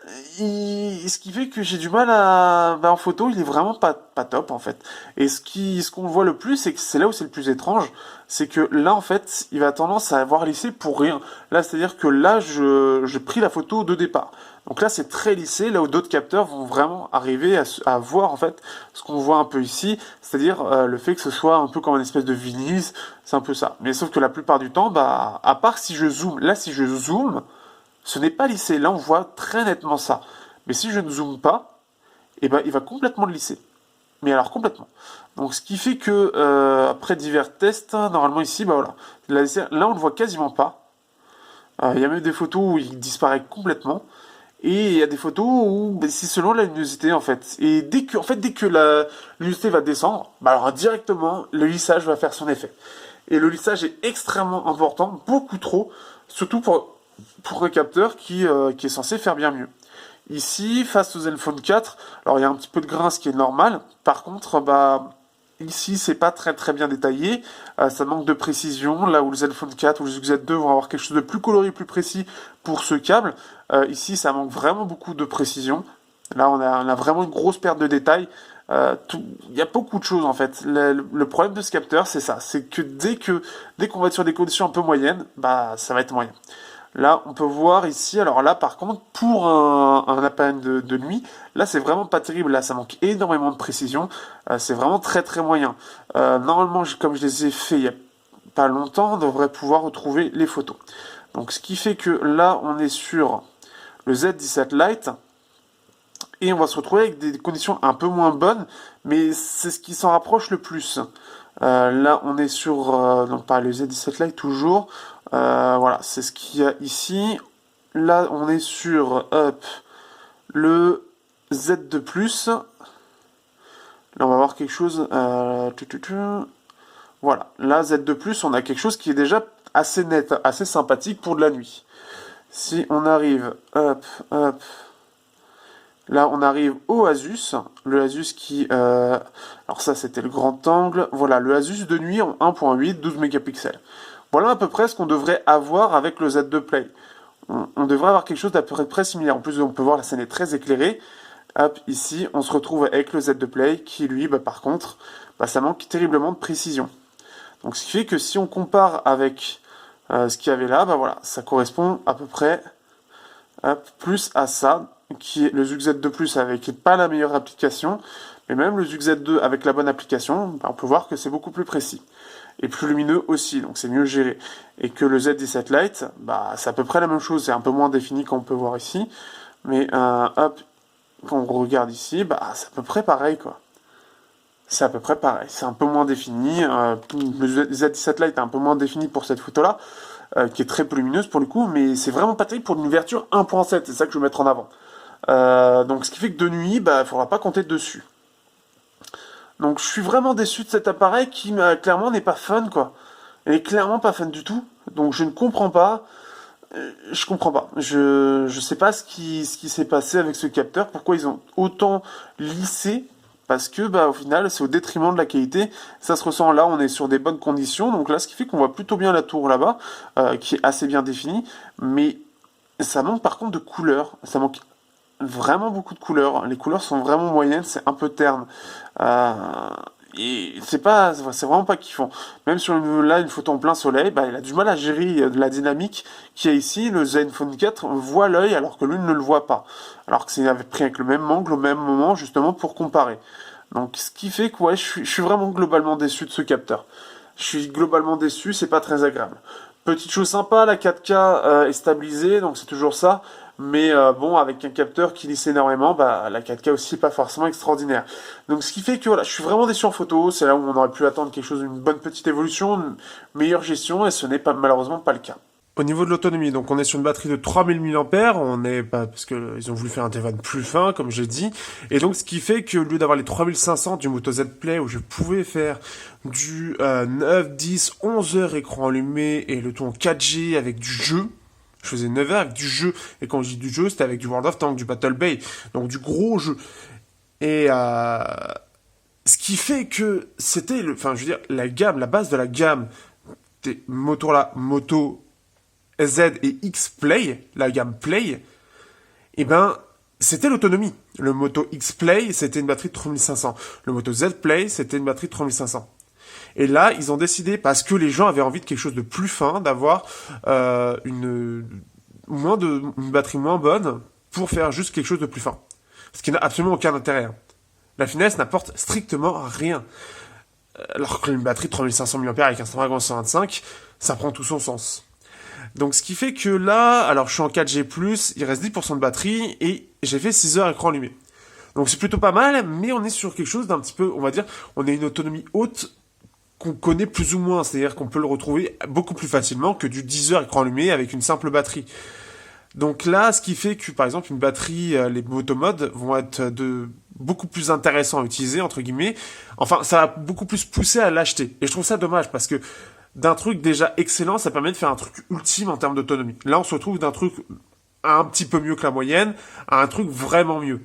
Ce qui fait que j'ai du mal à. Bah, en photo, il est vraiment pas top en fait. Et ce qu'on voit le plus, c'est que c'est là où c'est le plus étrange, c'est que là en fait, il va tendance à avoir lissé pour rien. Là, c'est-à-dire que là, j'ai pris la photo de départ. Donc là, c'est très lissé, là où d'autres capteurs vont vraiment arriver à voir en fait ce qu'on voit un peu ici, c'est-à-dire le fait que ce soit un peu comme une espèce de vinyle, c'est un peu ça. Mais sauf que la plupart du temps, bah, à part si je zoome, là si je zoome, ce n'est pas lissé. Là, on voit très nettement ça. Mais si je ne zoome pas, eh ben, il va complètement le lisser. Mais alors complètement. Donc, ce qui fait que après divers tests, normalement ici, bah voilà, là on le voit quasiment pas. Il y a même des photos où il disparaît complètement. Et il y a des photos où bah, c'est selon la luminosité en fait. Et dès que la luminosité va descendre, bah alors directement le lissage va faire son effet. Et le lissage est extrêmement important, beaucoup trop, surtout pour un capteur qui est censé faire bien mieux. Ici, face au Zenfone 4, alors il y a un petit peu de grain, ce qui est normal. Par contre, bah, ici, c'est pas très très bien détaillé. Ça manque de précision. Là où le Zenfone 4 ou le Z2 vont avoir quelque chose de plus coloré, plus précis pour ce câble. Ici, ça manque vraiment beaucoup de précision. Là, on a vraiment une grosse perte de détails. Il y a beaucoup de choses en fait. Le problème de ce capteur, c'est ça. C'est que dès qu'on va être sur des conditions un peu moyennes, bah, ça va être moyen. Là, on peut voir ici, alors là, par contre, pour un appareil de nuit, là, c'est vraiment pas terrible. Là, ça manque énormément de précision. C'est vraiment très très moyen. Normalement, comme je les ai fait il y a pas longtemps, on devrait pouvoir retrouver les photos. Donc, ce qui fait que là, on est sur le Z17 Lite. Et on va se retrouver avec des conditions un peu moins bonnes, mais c'est ce qui s'en rapproche le plus. Là, on est sur, donc pas le Z17 Lite toujours. Voilà, c'est ce qu'il y a ici. Là, on est sur le Z2+. Là, on va voir quelque chose. Voilà, là, Z2+, on a quelque chose qui est déjà assez net, assez sympathique pour de la nuit. Si on arrive, hop, là, on arrive au Asus, le Asus qui... alors ça, c'était le grand angle. Voilà, le Asus de nuit en 1.8, 12 mégapixels. Voilà à peu près ce qu'on devrait avoir avec le Z2 Play. On devrait avoir quelque chose d'à peu près similaire. En plus, on peut voir la scène est très éclairée. Hop, ici, on se retrouve avec le Z2 Play qui, lui, bah, par contre, bah, ça manque terriblement de précision. Donc, ce qui fait que si on compare avec ce qu'il y avait là, bah voilà, ça correspond à peu près plus à ça, qui est le Zug Z2 avec pas la meilleure application, mais même le Zug Z2 avec la bonne application, bah, on peut voir que c'est beaucoup plus précis. Et plus lumineux aussi, donc c'est mieux géré. Et que le Z17 Lite, bah, c'est à peu près la même chose, c'est un peu moins défini qu'on peut voir ici, mais hop, quand on regarde ici, bah, c'est à peu près pareil, quoi. C'est à peu près pareil, c'est un peu moins défini, le Z17 Lite est un peu moins défini pour cette photo-là, qui est très peu lumineuse pour le coup, mais c'est vraiment pas terrible pour une ouverture 1.7, c'est ça que je veux mettre en avant. Donc ce qui fait que de nuit, bah, il faudra pas compter dessus. Donc je suis vraiment déçu de cet appareil qui clairement n'est pas fun quoi. Elle est clairement pas fun du tout. Donc je ne comprends pas. Je comprends pas. Je sais pas ce qui s'est passé avec ce capteur, pourquoi ils ont autant lissé. Parce que bah au final c'est au détriment de la qualité. Ça se ressent là, on est sur des bonnes conditions. Donc là ce qui fait qu'on voit plutôt bien la tour là-bas, qui est assez bien définie. Mais ça manque par contre de couleurs. Ça manque vraiment beaucoup de couleurs. Les couleurs sont vraiment moyennes, c'est un peu terne. Euh, et c'est vraiment pas kiffant. Même sur une photo en plein soleil, bah, il a du mal à gérer la dynamique qu'il y a ici. Le Zenfone 4 voit l'œil alors que lui ne le voit pas. Alors que c'est pris avec le même angle au même moment, justement, pour comparer. Donc, ce qui fait que, ouais, je suis vraiment globalement déçu de ce capteur. Je suis globalement déçu, c'est pas très agréable. Petite chose sympa, la 4K est stabilisée, donc c'est toujours ça. Mais bon, avec un capteur qui lisse énormément, bah, la 4K aussi pas forcément extraordinaire. Donc ce qui fait que voilà, je suis vraiment déçu en photo. C'est là où on aurait pu attendre quelque chose, une bonne petite évolution, une meilleure gestion, et ce n'est pas malheureusement pas le cas. Au niveau de l'autonomie, donc on est sur une batterie de 3000 mAh, on est pas parce que ils ont voulu faire un téléphone plus fin, comme j'ai dit, et donc ce qui fait que au lieu d'avoir les 3500 du Moto Z Play où je pouvais faire du 9, 10, 11 heures écran allumé et le tout en 4G avec du jeu. Je faisais 9 heures avec du jeu, et quand je dis du jeu, c'était avec du World of Tanks, du Battle Bay, donc du gros jeu. Et ce qui fait que c'était enfin je veux dire, la gamme, la base de la gamme des Motorola Moto Z et X Play, la gamme Play, eh ben, c'était l'autonomie. Le Moto X Play, c'était une batterie de 3500. Le Moto Z Play, c'était une batterie de 3500. Et là, ils ont décidé, parce que les gens avaient envie de quelque chose de plus fin, d'avoir une batterie moins bonne pour faire juste quelque chose de plus fin. Ce qui n'a absolument aucun intérêt. La finesse n'apporte strictement rien. Alors qu'une batterie de 3500 mAh avec un Snapdragon 125, ça prend tout son sens. Donc ce qui fait que là, alors je suis en 4G+, il reste 10% de batterie et j'ai fait 6 heures écran allumé. Donc c'est plutôt pas mal, mais on est sur quelque chose d'un petit peu, on va dire, on a une autonomie haute qu'on connaît plus ou moins, c'est-à-dire qu'on peut le retrouver beaucoup plus facilement que du 10 heures écran allumé avec une simple batterie. Donc là, ce qui fait que, par exemple, une batterie, les motomodes vont être beaucoup plus intéressants à utiliser, entre guillemets. Enfin, ça va beaucoup plus pousser à l'acheter. Et je trouve ça dommage, parce que d'un truc déjà excellent, ça permet de faire un truc ultime en termes d'autonomie. Là, on se retrouve d'un truc un petit peu mieux que la moyenne à un truc vraiment mieux.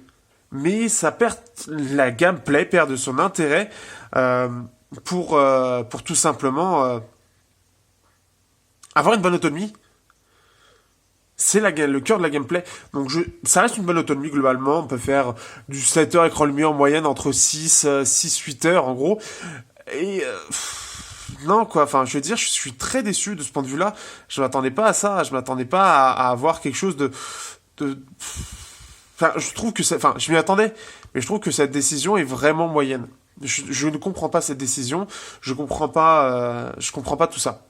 Mais ça perd, la gamme Play perd de son intérêt pour tout simplement avoir une bonne autonomie. C'est le cœur de la gameplay. Donc ça reste une bonne autonomie globalement. On peut faire du 7 heures écran allumé en moyenne entre 6-8 heures en gros. Et non quoi, enfin je veux dire, je suis très déçu de ce point de vue-là. Je m'attendais pas à ça, je m'attendais pas à avoir quelque chose de... Enfin, je trouve que enfin, je m'y attendais, mais je trouve que cette décision est vraiment moyenne. Je ne comprends pas cette décision, je comprends pas tout ça.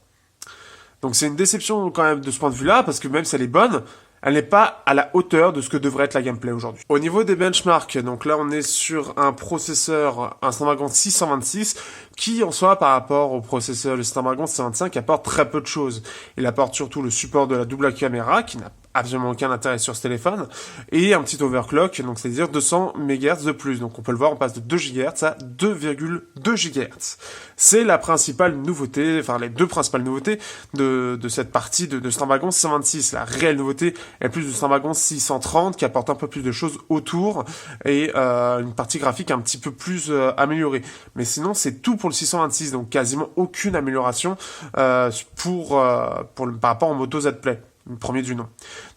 Donc c'est une déception quand même de ce point de vue-là, parce que même si elle est bonne, elle n'est pas à la hauteur de ce que devrait être la gameplay aujourd'hui. Au niveau des benchmarks, donc là on est sur un processeur, un Snapdragon 626, qui en soi par rapport au processeur le Snapdragon 625 apporte très peu de choses. Il apporte surtout le support de la double caméra, qui n'a absolument aucun intérêt sur ce téléphone, et un petit overclock, donc c'est-à-dire 200 MHz de plus. Donc on peut le voir, on passe de 2 GHz à 2,2 GHz. C'est la principale nouveauté, enfin les deux principales nouveautés de cette partie de Snapdragon 626. La réelle nouveauté est plus du Snapdragon 630 qui apporte un peu plus de choses autour et une partie graphique un petit peu plus améliorée. Mais sinon c'est tout pour le 626, donc quasiment aucune amélioration par rapport au Moto Z Play. Le premier du nom.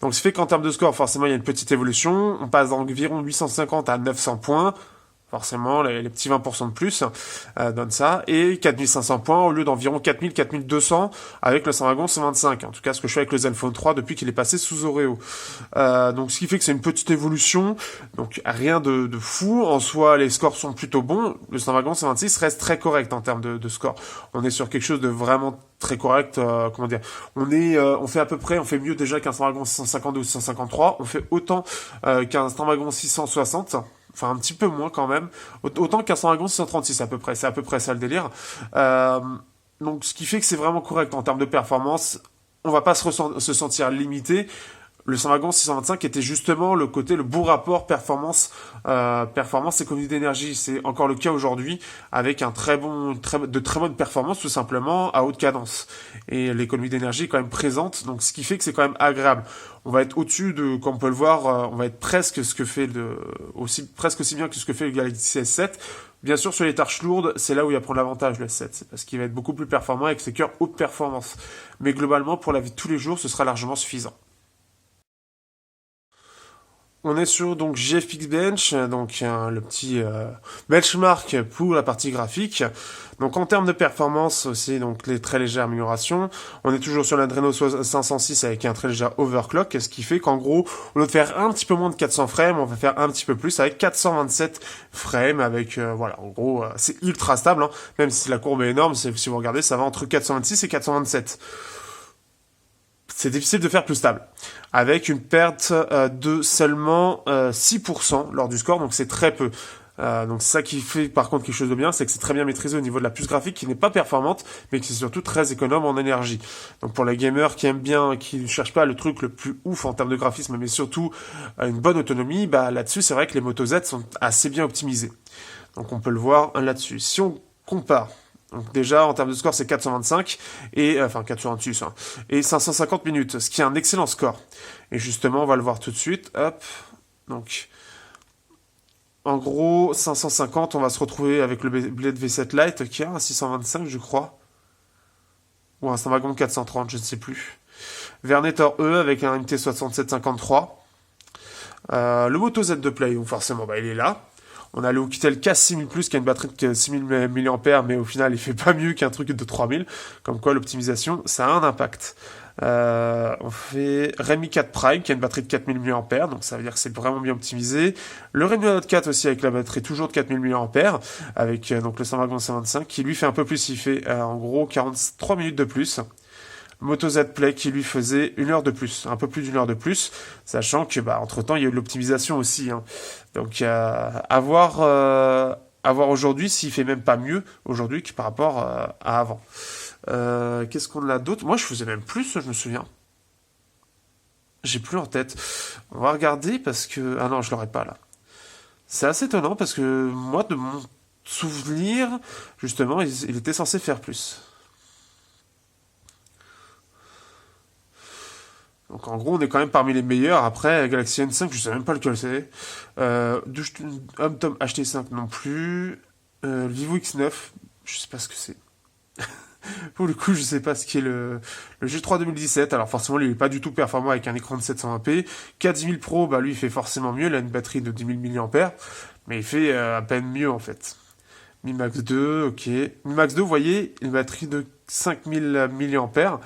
Donc, ce fait qu'en termes de score, forcément, il y a une petite évolution. On passe d'environ 850 à 900 points. Forcément, les petits 20% de plus donnent ça. Et 4500 points au lieu d'environ 4200 avec le Snapdragon 125. En tout cas, ce que je fais avec le Zenfone 3 depuis qu'il est passé sous Oreo. Donc, ce qui fait que c'est une petite évolution. Donc, rien de fou. En soi, les scores sont plutôt bons. Le Snapdragon 126 reste très correct en termes de score. On est sur quelque chose de vraiment très correct, comment dire. On fait mieux déjà qu'un Snapdragon 652 ou 653. On fait autant qu'un Snapdragon 660. Enfin, un petit peu moins quand même. Autant qu'un Snapdragon 636 à peu près. C'est à peu près ça le délire. Donc, ce qui fait que c'est vraiment correct en termes de performance. On va pas se sentir limité. Le Snapdragon 625 était justement le bon rapport performance économie d'énergie. C'est encore le cas aujourd'hui avec de très bonnes performances tout simplement à haute cadence. Et l'économie d'énergie est quand même présente, donc ce qui fait que c'est quand même agréable. On va être au-dessus comme on peut le voir, on va être presque aussi bien que ce que fait le Galaxy S7. Bien sûr, sur les tâches lourdes, c'est là où il va prendre l'avantage, le S7. C'est parce qu'il va être beaucoup plus performant avec ses cœurs haute performance. Mais globalement, pour la vie de tous les jours, ce sera largement suffisant. On est sur donc GFX Bench, donc le petit benchmark pour la partie graphique. Donc en termes de performance aussi, donc les très légères améliorations. On est toujours sur l'Adreno 506 avec un très léger overclock, ce qui fait qu'en gros, au lieu de faire un petit peu moins de 400 frames, on va faire un petit peu plus avec 427 frames. Avec voilà, en gros, c'est ultra stable, hein, même si la courbe est énorme. Si vous regardez, ça va entre 426 et 427. C'est difficile de faire plus stable. Avec une perte de seulement 6% lors du score, donc c'est très peu. Donc c'est ça qui fait par contre quelque chose de bien, c'est que c'est très bien maîtrisé au niveau de la puce graphique qui n'est pas performante, mais qui est surtout très économe en énergie. Donc pour les gamers qui aiment bien, qui ne cherchent pas le truc le plus ouf en termes de graphisme, mais surtout une bonne autonomie, bah là-dessus c'est vrai que les Moto Z sont assez bien optimisés. Donc on peut le voir là-dessus. Si on compare, donc déjà en termes de score c'est 425 et enfin 426 hein, et 550 minutes, ce qui est un excellent score. Et justement on va le voir tout de suite. Hop, donc en gros 550, on va se retrouver avec le Blade V7 Lite qui a un 625 je crois, ou un Snapdragon 430 je ne sais plus. Vernetor E avec un MT6753. Le Moto Z2 Play, donc forcément bah, il est là. On a le Oukitel K6000 Plus qui a une batterie de 6000 mAh, mais au final il fait pas mieux qu'un truc de 3000. Comme quoi l'optimisation ça a un impact. On fait Redmi 4 Prime qui a une batterie de 4000 mAh, donc ça veut dire que c'est vraiment bien optimisé. Le Redmi Note 4 aussi avec la batterie toujours de 4000 mAh, avec donc le Snapdragon 125 qui lui fait un peu plus, il fait en gros 43 minutes de plus. Moto Z Play qui lui faisait 1 heure de plus, un peu plus d'1 heure de plus, sachant que bah entre temps il y a eu de l'optimisation aussi, hein. Donc à voir aujourd'hui s'il fait même pas mieux aujourd'hui que par rapport à avant. Qu'est-ce qu'on a d'autre? Moi je faisais même plus, je me souviens. J'ai plus en tête. On va regarder parce que ah non je l'aurais pas là. C'est assez étonnant parce que moi de mon souvenir justement il était censé faire plus. Donc en gros, on est quand même parmi les meilleurs. Après, Galaxy N5, je sais même pas lequel c'est. Tom HT5 non plus. Vivo X9, je sais pas ce que c'est. Pour le coup, je sais pas ce qu'est le G3 2017. Alors forcément, lui, il est pas du tout performant avec un écran de 720p. K10000 Pro, bah lui, il fait forcément mieux. Il a une batterie de 10 000 mAh. Mais il fait à peine mieux, en fait. Mi Max 2, ok. Mi Max 2, vous voyez, une batterie de 5000 mAh.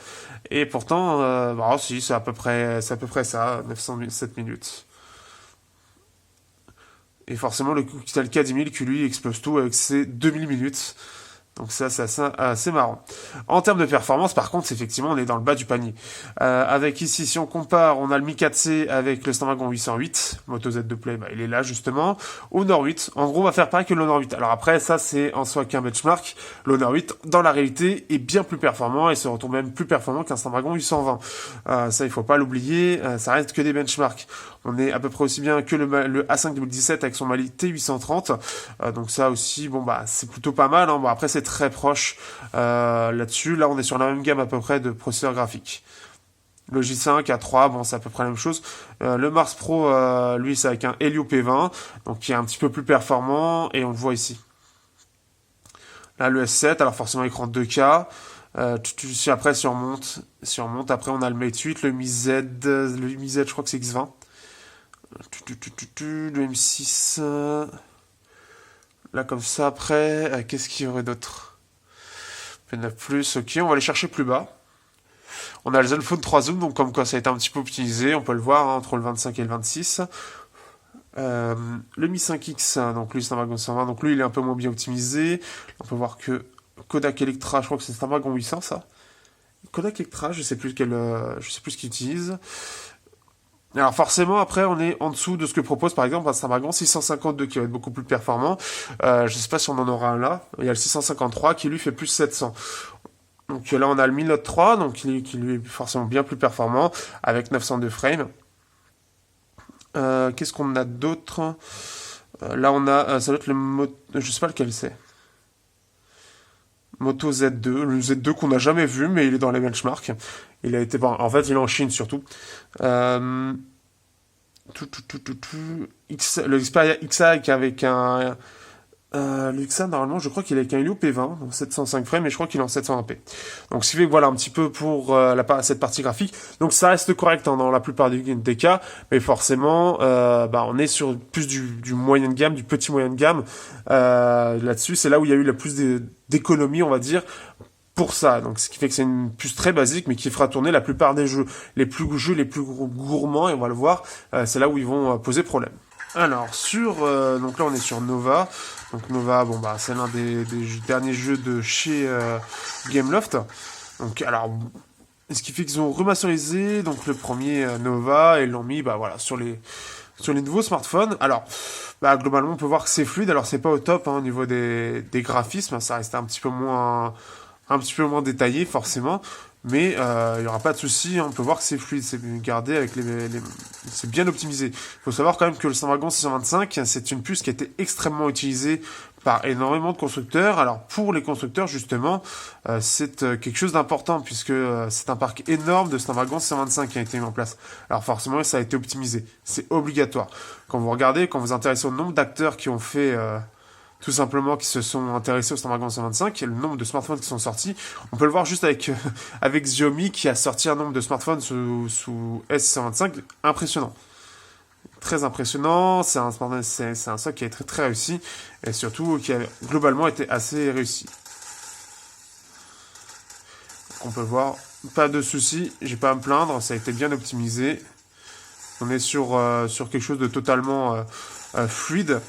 Et pourtant, bah, si, c'est à peu près ça, 907 minutes. Et forcément, le Quital K10000 qui lui explose tout avec ses 2000 minutes. Donc ça, c'est assez marrant. En termes de performance, par contre, effectivement, on est dans le bas du panier. Avec ici, si on compare, on a le Mi 4C avec le Snapdragon 808, Moto Z2 Play, bah, il est là justement. Honor 8, en gros, on va faire pareil que l'Honor 8. Alors après, ça, c'est en soi qu'un benchmark. L'Honor 8, dans la réalité, est bien plus performant et se retrouve même plus performant qu'un Snapdragon 820. Ça, il faut pas l'oublier. Ça reste que des benchmarks. On est à peu près aussi bien que le A5 2017 avec son Mali T830. Donc ça aussi, bon bah c'est plutôt pas mal, hein. Bon après c'est très proche là-dessus. Là on est sur la même gamme à peu près de processeurs graphiques. Le J5, A3, bon c'est à peu près la même chose. Le Mars Pro, lui c'est avec un Helio P20, donc qui est un petit peu plus performant et on le voit ici. Là le S7, alors forcément écran 2K. Après si on remonte, après on a le Mate 8, le Mi Z, je crois que c'est X20. Le M6. Là, comme ça, après, qu'est-ce qu'il y aurait d'autre? P9 Plus, ok, on va aller chercher plus bas. On a le Zenfone 3 Zoom, donc comme quoi ça a été un petit peu optimisé, on peut le voir, hein, entre le 25 et le 26. Le Mi 5X, donc lui c'est un Snapdragon 120, donc lui il est un peu moins bien optimisé. On peut voir que Kodak Electra, je crois que c'est un Snapdragon 800 ça. Kodak Electra, je sais plus ce qu'il utilise. Alors forcément, après, on est en dessous de ce que propose par exemple un Snapdragon 652 qui va être beaucoup plus performant. Je sais pas si on en aura un là. Il y a le 653 qui lui fait plus 700. Donc là, on a le Mi Note 3, donc qui lui est forcément bien plus performant avec 902 frames. Qu'est-ce qu'on a d'autre? Là, on a, ça doit être je sais pas lequel c'est. Moto Z2, le Z2 qu'on n'a jamais vu, mais il est dans les benchmarks. Il a été, bon, en fait, il est en Chine surtout. Le Xperia XA avec un Luxa, normalement, je crois qu'il est avec un Helio P20, donc 705 frames, mais je crois qu'il est en 720p. Donc, ce qui fait que voilà un petit peu pour cette partie graphique. Donc, ça reste correct hein, dans la plupart des cas, mais forcément, on est sur plus du moyen de gamme, du petit moyen de gamme. Là-dessus, c'est là où il y a eu le plus d'économie, on va dire, pour ça. Donc, ce qui fait que c'est une puce très basique, mais qui fera tourner la plupart des jeux. Les plus gourmands, et on va le voir, c'est là où ils vont poser problème. Alors, donc là, on est sur Nova. Donc Nova, bon bah c'est l'un des derniers jeux de chez Gameloft. Donc alors, ce qui fait qu'ils ont remasterisé donc le premier Nova et l'ont mis bah voilà sur les nouveaux smartphones. Alors bah globalement on peut voir que c'est fluide. Alors c'est pas au top hein, au niveau des graphismes, ça reste un petit peu moins détaillé forcément. Mais il n'y aura pas de souci, on peut voir que c'est fluide, c'est gardé avec c'est bien optimisé. Il faut savoir quand même que le Snapdragon 625, c'est une puce qui a été extrêmement utilisée par énormément de constructeurs. Alors pour les constructeurs justement, c'est quelque chose d'important puisque c'est un parc énorme de Snapdragon 625 qui a été mis en place. Alors forcément ça a été optimisé, c'est obligatoire. Quand vous regardez, quand vous vous intéressez au nombre d'acteurs qui ont fait tout simplement qui se sont intéressés au Snapdragon 125 et le nombre de smartphones qui sont sortis. On peut le voir juste avec avec Xiaomi qui a sorti un nombre de smartphones sous S125 impressionnant. Très impressionnant, c'est un stock qui a été très réussi et surtout qui a globalement été assez réussi. Donc on peut voir, pas de soucis, j'ai pas à me plaindre, ça a été bien optimisé. On est sur quelque chose de totalement fluide.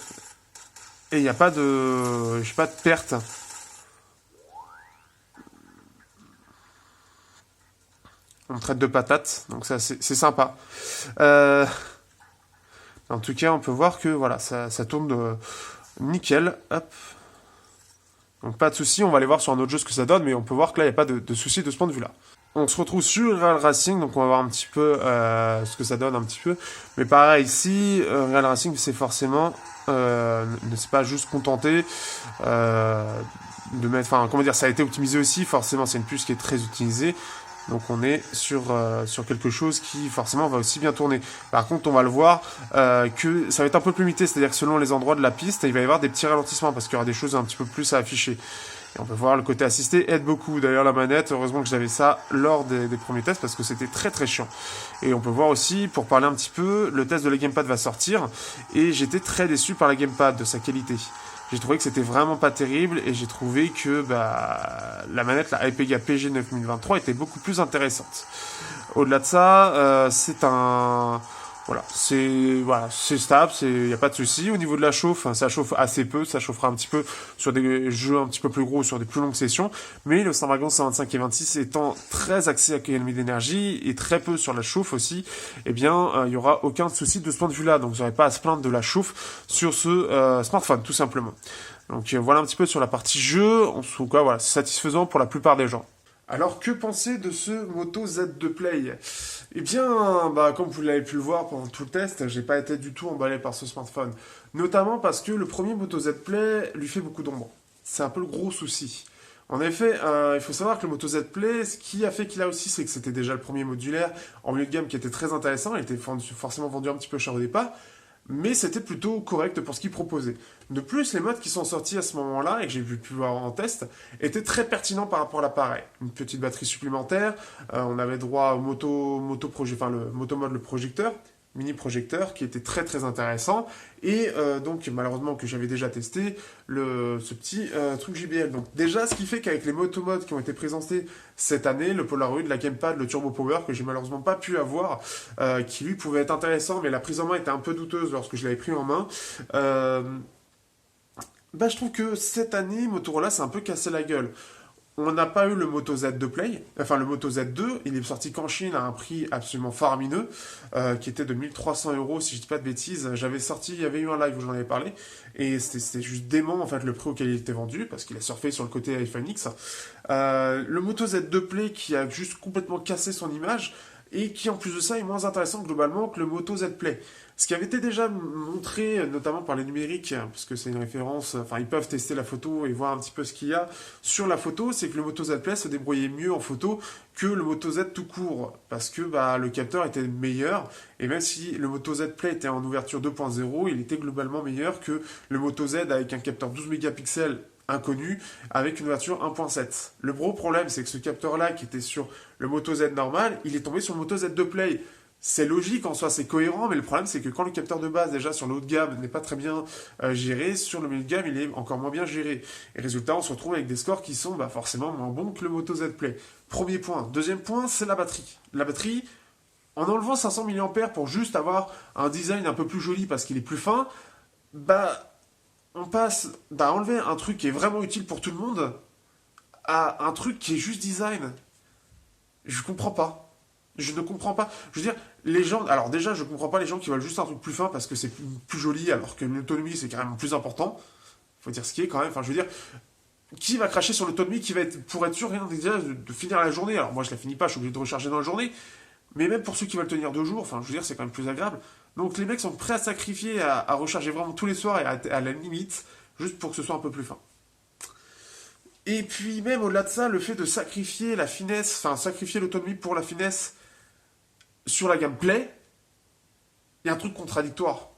Et il n'y a pas pas de perte. On me traite de patate, donc ça c'est sympa. Euh, en tout cas, on peut voir que voilà, ça tourne nickel. Hop. Donc pas de souci, on va aller voir sur un autre jeu ce que ça donne, mais on peut voir que là, il n'y a pas de souci de ce point de vue-là. On se retrouve sur Real Racing, donc on va voir un petit peu ce que ça donne un petit peu. Mais pareil, ici, Real Racing, c'est forcément ne s'est pas juste contenté de mettre, enfin comment dire, ça a été optimisé aussi. Forcément, c'est une puce qui est très utilisée. Donc on est sur quelque chose qui forcément va aussi bien tourner. Par contre, on va le voir que ça va être un peu plus limité, c'est-à-dire que selon les endroits de la piste, il va y avoir des petits ralentissements parce qu'il y aura des choses un petit peu plus à afficher. Et on peut voir le côté assisté aide beaucoup. D'ailleurs, la manette, heureusement que j'avais ça lors des premiers tests parce que c'était très très chiant. Et on peut voir aussi, pour parler un petit peu, le test de la gamepad va sortir et j'étais très déçu par la gamepad, de sa qualité. J'ai trouvé que c'était vraiment pas terrible et j'ai trouvé que la manette, la Hypega PG 9023, était beaucoup plus intéressante. Au-delà de ça, c'est stable, il y a pas de souci. Au niveau de la chauffe, ça chauffe assez peu, ça chauffera un petit peu sur des jeux un petit peu plus gros, sur des plus longues sessions. Mais le Snapdragon 125 et 26 étant très axé à l'économie d'énergie et très peu sur la chauffe aussi, eh bien, il y aura aucun souci de ce point de vue-là. Donc, vous n'aurez pas à se plaindre de la chauffe sur ce smartphone, tout simplement. Donc, voilà un petit peu sur la partie jeu. En tout cas, voilà, c'est satisfaisant pour la plupart des gens. Alors, que penser de ce Moto Z2 Play? Eh bien, comme vous l'avez pu le voir pendant tout le test, j'ai pas été du tout emballé par ce smartphone. Notamment parce que le premier Moto Z Play lui fait beaucoup d'ombre. C'est un peu le gros souci. En effet, il faut savoir que le Moto Z Play, ce qui a fait qu'il a aussi, c'est que c'était déjà le premier modulaire en milieu de gamme qui était très intéressant. Il était forcément vendu un petit peu cher au départ, mais c'était plutôt correct pour ce qu'il proposait. De plus, les modes qui sont sortis à ce moment-là, et que j'ai pu voir en test, étaient très pertinents par rapport à l'appareil. Une petite batterie supplémentaire, on avait droit au le moto mode, le projecteur, mini projecteur, qui était très très intéressant, et donc malheureusement que j'avais déjà testé, ce petit truc JBL. Donc déjà, ce qui fait qu'avec les motomodes qui ont été présentés cette année, le Polaroid, la Gamepad, le Turbo Power, que j'ai malheureusement pas pu avoir, qui lui pouvait être intéressant, mais la prise en main était un peu douteuse lorsque je l'avais pris en main. Je trouve que cette année, Motorola s'est un peu cassé la gueule. On n'a pas eu le Moto Z2 Play, enfin le Moto Z2, il est sorti qu'en Chine à un prix absolument faramineux, qui était de 1300 euros si je dis pas de bêtises. Il y avait eu un live où j'en avais parlé, et c'était juste dément en fait le prix auquel il était vendu, parce qu'il a surfé sur le côté iPhone X. Le Moto Z2 Play qui a juste complètement cassé son image, et qui en plus de ça est moins intéressant globalement que le Moto Z Play. Ce qui avait été déjà montré, notamment par les numériques, parce que c'est une référence, enfin ils peuvent tester la photo et voir un petit peu ce qu'il y a sur la photo, c'est que le Moto Z Play se débrouillait mieux en photo que le Moto Z tout court, parce que bah, le capteur était meilleur, et même si le Moto Z Play était en ouverture 2.0, il était globalement meilleur que le Moto Z avec un capteur 12 mégapixels inconnu avec une ouverture 1.7. Le gros problème, c'est que ce capteur-là, qui était sur le Moto Z normal, il est tombé sur le Moto Z2 Play. C'est logique en soi, c'est cohérent, mais le problème c'est que quand le capteur de base déjà sur le haut de gamme n'est pas très bien géré, sur le milieu de gamme il est encore moins bien géré. Et résultat, on se retrouve avec des scores qui sont bah, forcément moins bons que le Moto Z Play. Premier point. Deuxième point, c'est la batterie. La batterie, en enlevant 500 mAh pour juste avoir un design un peu plus joli parce qu'il est plus fin, bah on passe d'enlever un truc qui est vraiment utile pour tout le monde à un truc qui est juste design. Je comprends pas. Je ne comprends pas. Je veux dire, les gens. Alors, déjà, je comprends pas les gens qui veulent juste un truc plus fin parce que c'est plus joli, alors que l'autonomie, c'est carrément plus important. Faut dire ce qui est quand même. Enfin, je veux dire, qui va cracher sur l'autonomie qui va être, pour être sûr, rien déjà, de finir la journée. Alors, moi, je la finis pas, je suis obligé de recharger dans la journée. Mais même pour ceux qui veulent tenir 2 jours, enfin, je veux dire, c'est quand même plus agréable. Donc, les mecs sont prêts à sacrifier, à recharger vraiment tous les soirs et à la limite, juste pour que ce soit un peu plus fin. Et puis, même au-delà de ça, le fait de sacrifier la finesse, enfin, sacrifier l'autonomie pour la finesse sur la gamme Play, il y a un truc contradictoire.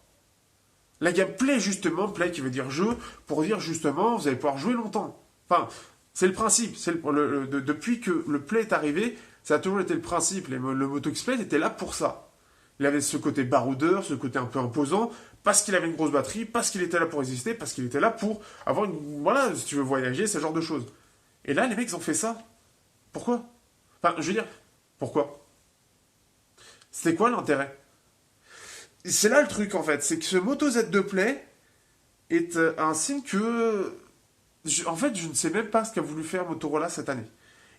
La gamme Play, justement, Play qui veut dire jeu, pour dire justement, vous allez pouvoir jouer longtemps. Enfin, c'est le principe. Depuis que le Play est arrivé, ça a toujours été le principe. Le Moto X-Play était là pour ça. Il avait ce côté baroudeur, ce côté un peu imposant, parce qu'il avait une grosse batterie, parce qu'il était là pour résister, parce qu'il était là pour avoir une... Voilà, si tu veux voyager, ce genre de choses. Et là, les mecs ont fait ça. Pourquoi? Enfin, je veux dire, pourquoi? C'était quoi l'intérêt? C'est là le truc en fait, c'est que ce Moto Z2 Play est un signe que... En fait, je ne sais même pas ce qu'a voulu faire Motorola cette année.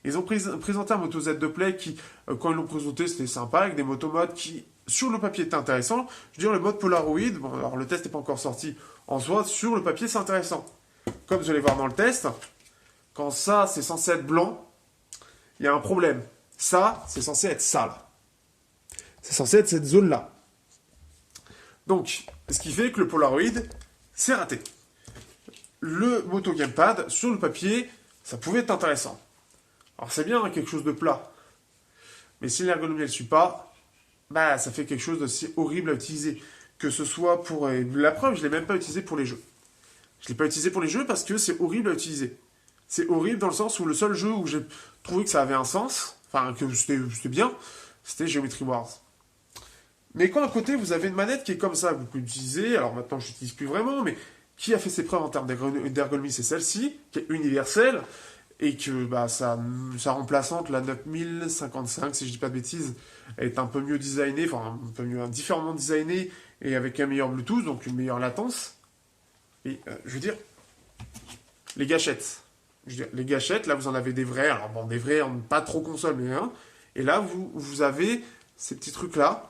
Ils ont présenté un Moto Z2 Play qui, quand ils l'ont présenté, c'était sympa, avec des motomodes qui, sur le papier, étaient intéressants. Je veux dire, le mode Polaroid, bon, alors le test n'est pas encore sorti en soi, sur le papier, c'est intéressant. Comme vous allez voir dans le test, quand ça, c'est censé être blanc, il y a un problème. Ça, c'est censé être ça, là. C'est censé être cette zone-là. Donc, ce qui fait que le Polaroid, c'est raté. Le Moto Gamepad, sur le papier, ça pouvait être intéressant. Alors c'est bien, hein, quelque chose de plat. Mais si l'ergonomie ne le suit pas, bah ça fait quelque chose d'aussi horrible à utiliser. Que ce soit pour... La preuve, je ne l'ai même pas utilisé pour les jeux. Je ne l'ai pas utilisé pour les jeux parce que c'est horrible à utiliser. C'est horrible dans le sens où le seul jeu où j'ai trouvé que ça avait un sens, enfin que c'était bien, c'était Geometry Wars. Mais quand à côté vous avez une manette qui est comme ça, que vous pouvez utiliser, alors maintenant je l'utilise plus vraiment, mais qui a fait ses preuves en termes d'ergonomie, c'est celle-ci, qui est universelle, et que bah, sa remplaçante, la 9055, si je dis pas de bêtises, est un peu mieux designée, enfin un peu mieux différemment designée, et avec un meilleur Bluetooth, donc une meilleure latence. Et je veux dire, les gâchettes. Je veux dire, les gâchettes, là vous en avez des vrais, alors bon, des vrais, pas trop console, mais un. Et là vous avez ces petits trucs-là,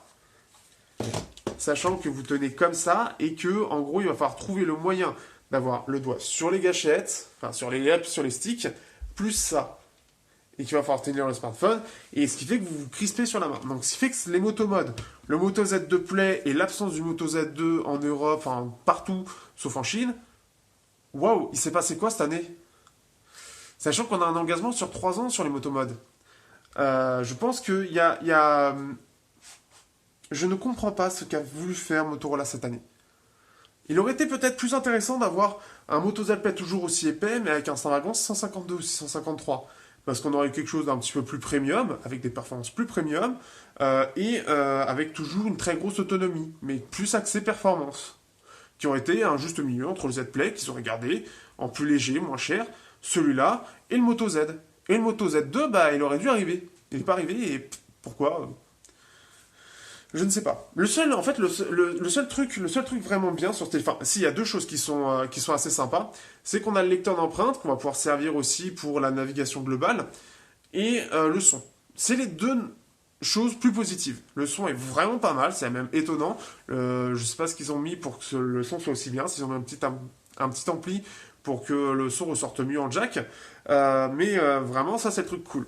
sachant que vous tenez comme ça et que en gros il va falloir trouver le moyen d'avoir le doigt sur les gâchettes, enfin sur les sticks, plus ça. Et qu'il va falloir tenir le smartphone, et ce qui fait que vous vous crispez sur la main. Donc ce qui fait que les motomodes, le Moto Z2 Play et l'absence du Moto Z2 en Europe, enfin partout, sauf en Chine, waouh, il s'est passé quoi cette année? Sachant qu'on a un engagement sur 3 ans sur les motomodes. Je pense qu'il y a je ne comprends pas ce qu'a voulu faire Motorola cette année. Il aurait été peut-être plus intéressant d'avoir un Moto Z Play toujours aussi épais, mais avec un Snapdragon 652 ou 653. Parce qu'on aurait eu quelque chose d'un petit peu plus premium, avec des performances plus premium, et avec toujours une très grosse autonomie, mais plus axé performance. Qui aurait été un juste milieu entre le Z Play, qu'ils auraient gardé, en plus léger, moins cher, celui-là, et le Moto Z. Et le Moto Z2, bah, il aurait dû arriver. Il n'est pas arrivé, et pourquoi? Je ne sais pas. Le seul, en fait, le seul truc vraiment bien sur ce téléphone, s'il y a deux choses qui sont assez sympas, c'est qu'on a le lecteur d'empreintes qu'on va pouvoir servir aussi pour la navigation globale et le son. C'est les deux choses plus positives. Le son est vraiment pas mal, c'est même étonnant. Je sais pas ce qu'ils ont mis pour que le son soit aussi bien, s'ils ont mis un petit ampli pour que le son ressorte mieux en jack, mais vraiment ça c'est le truc cool.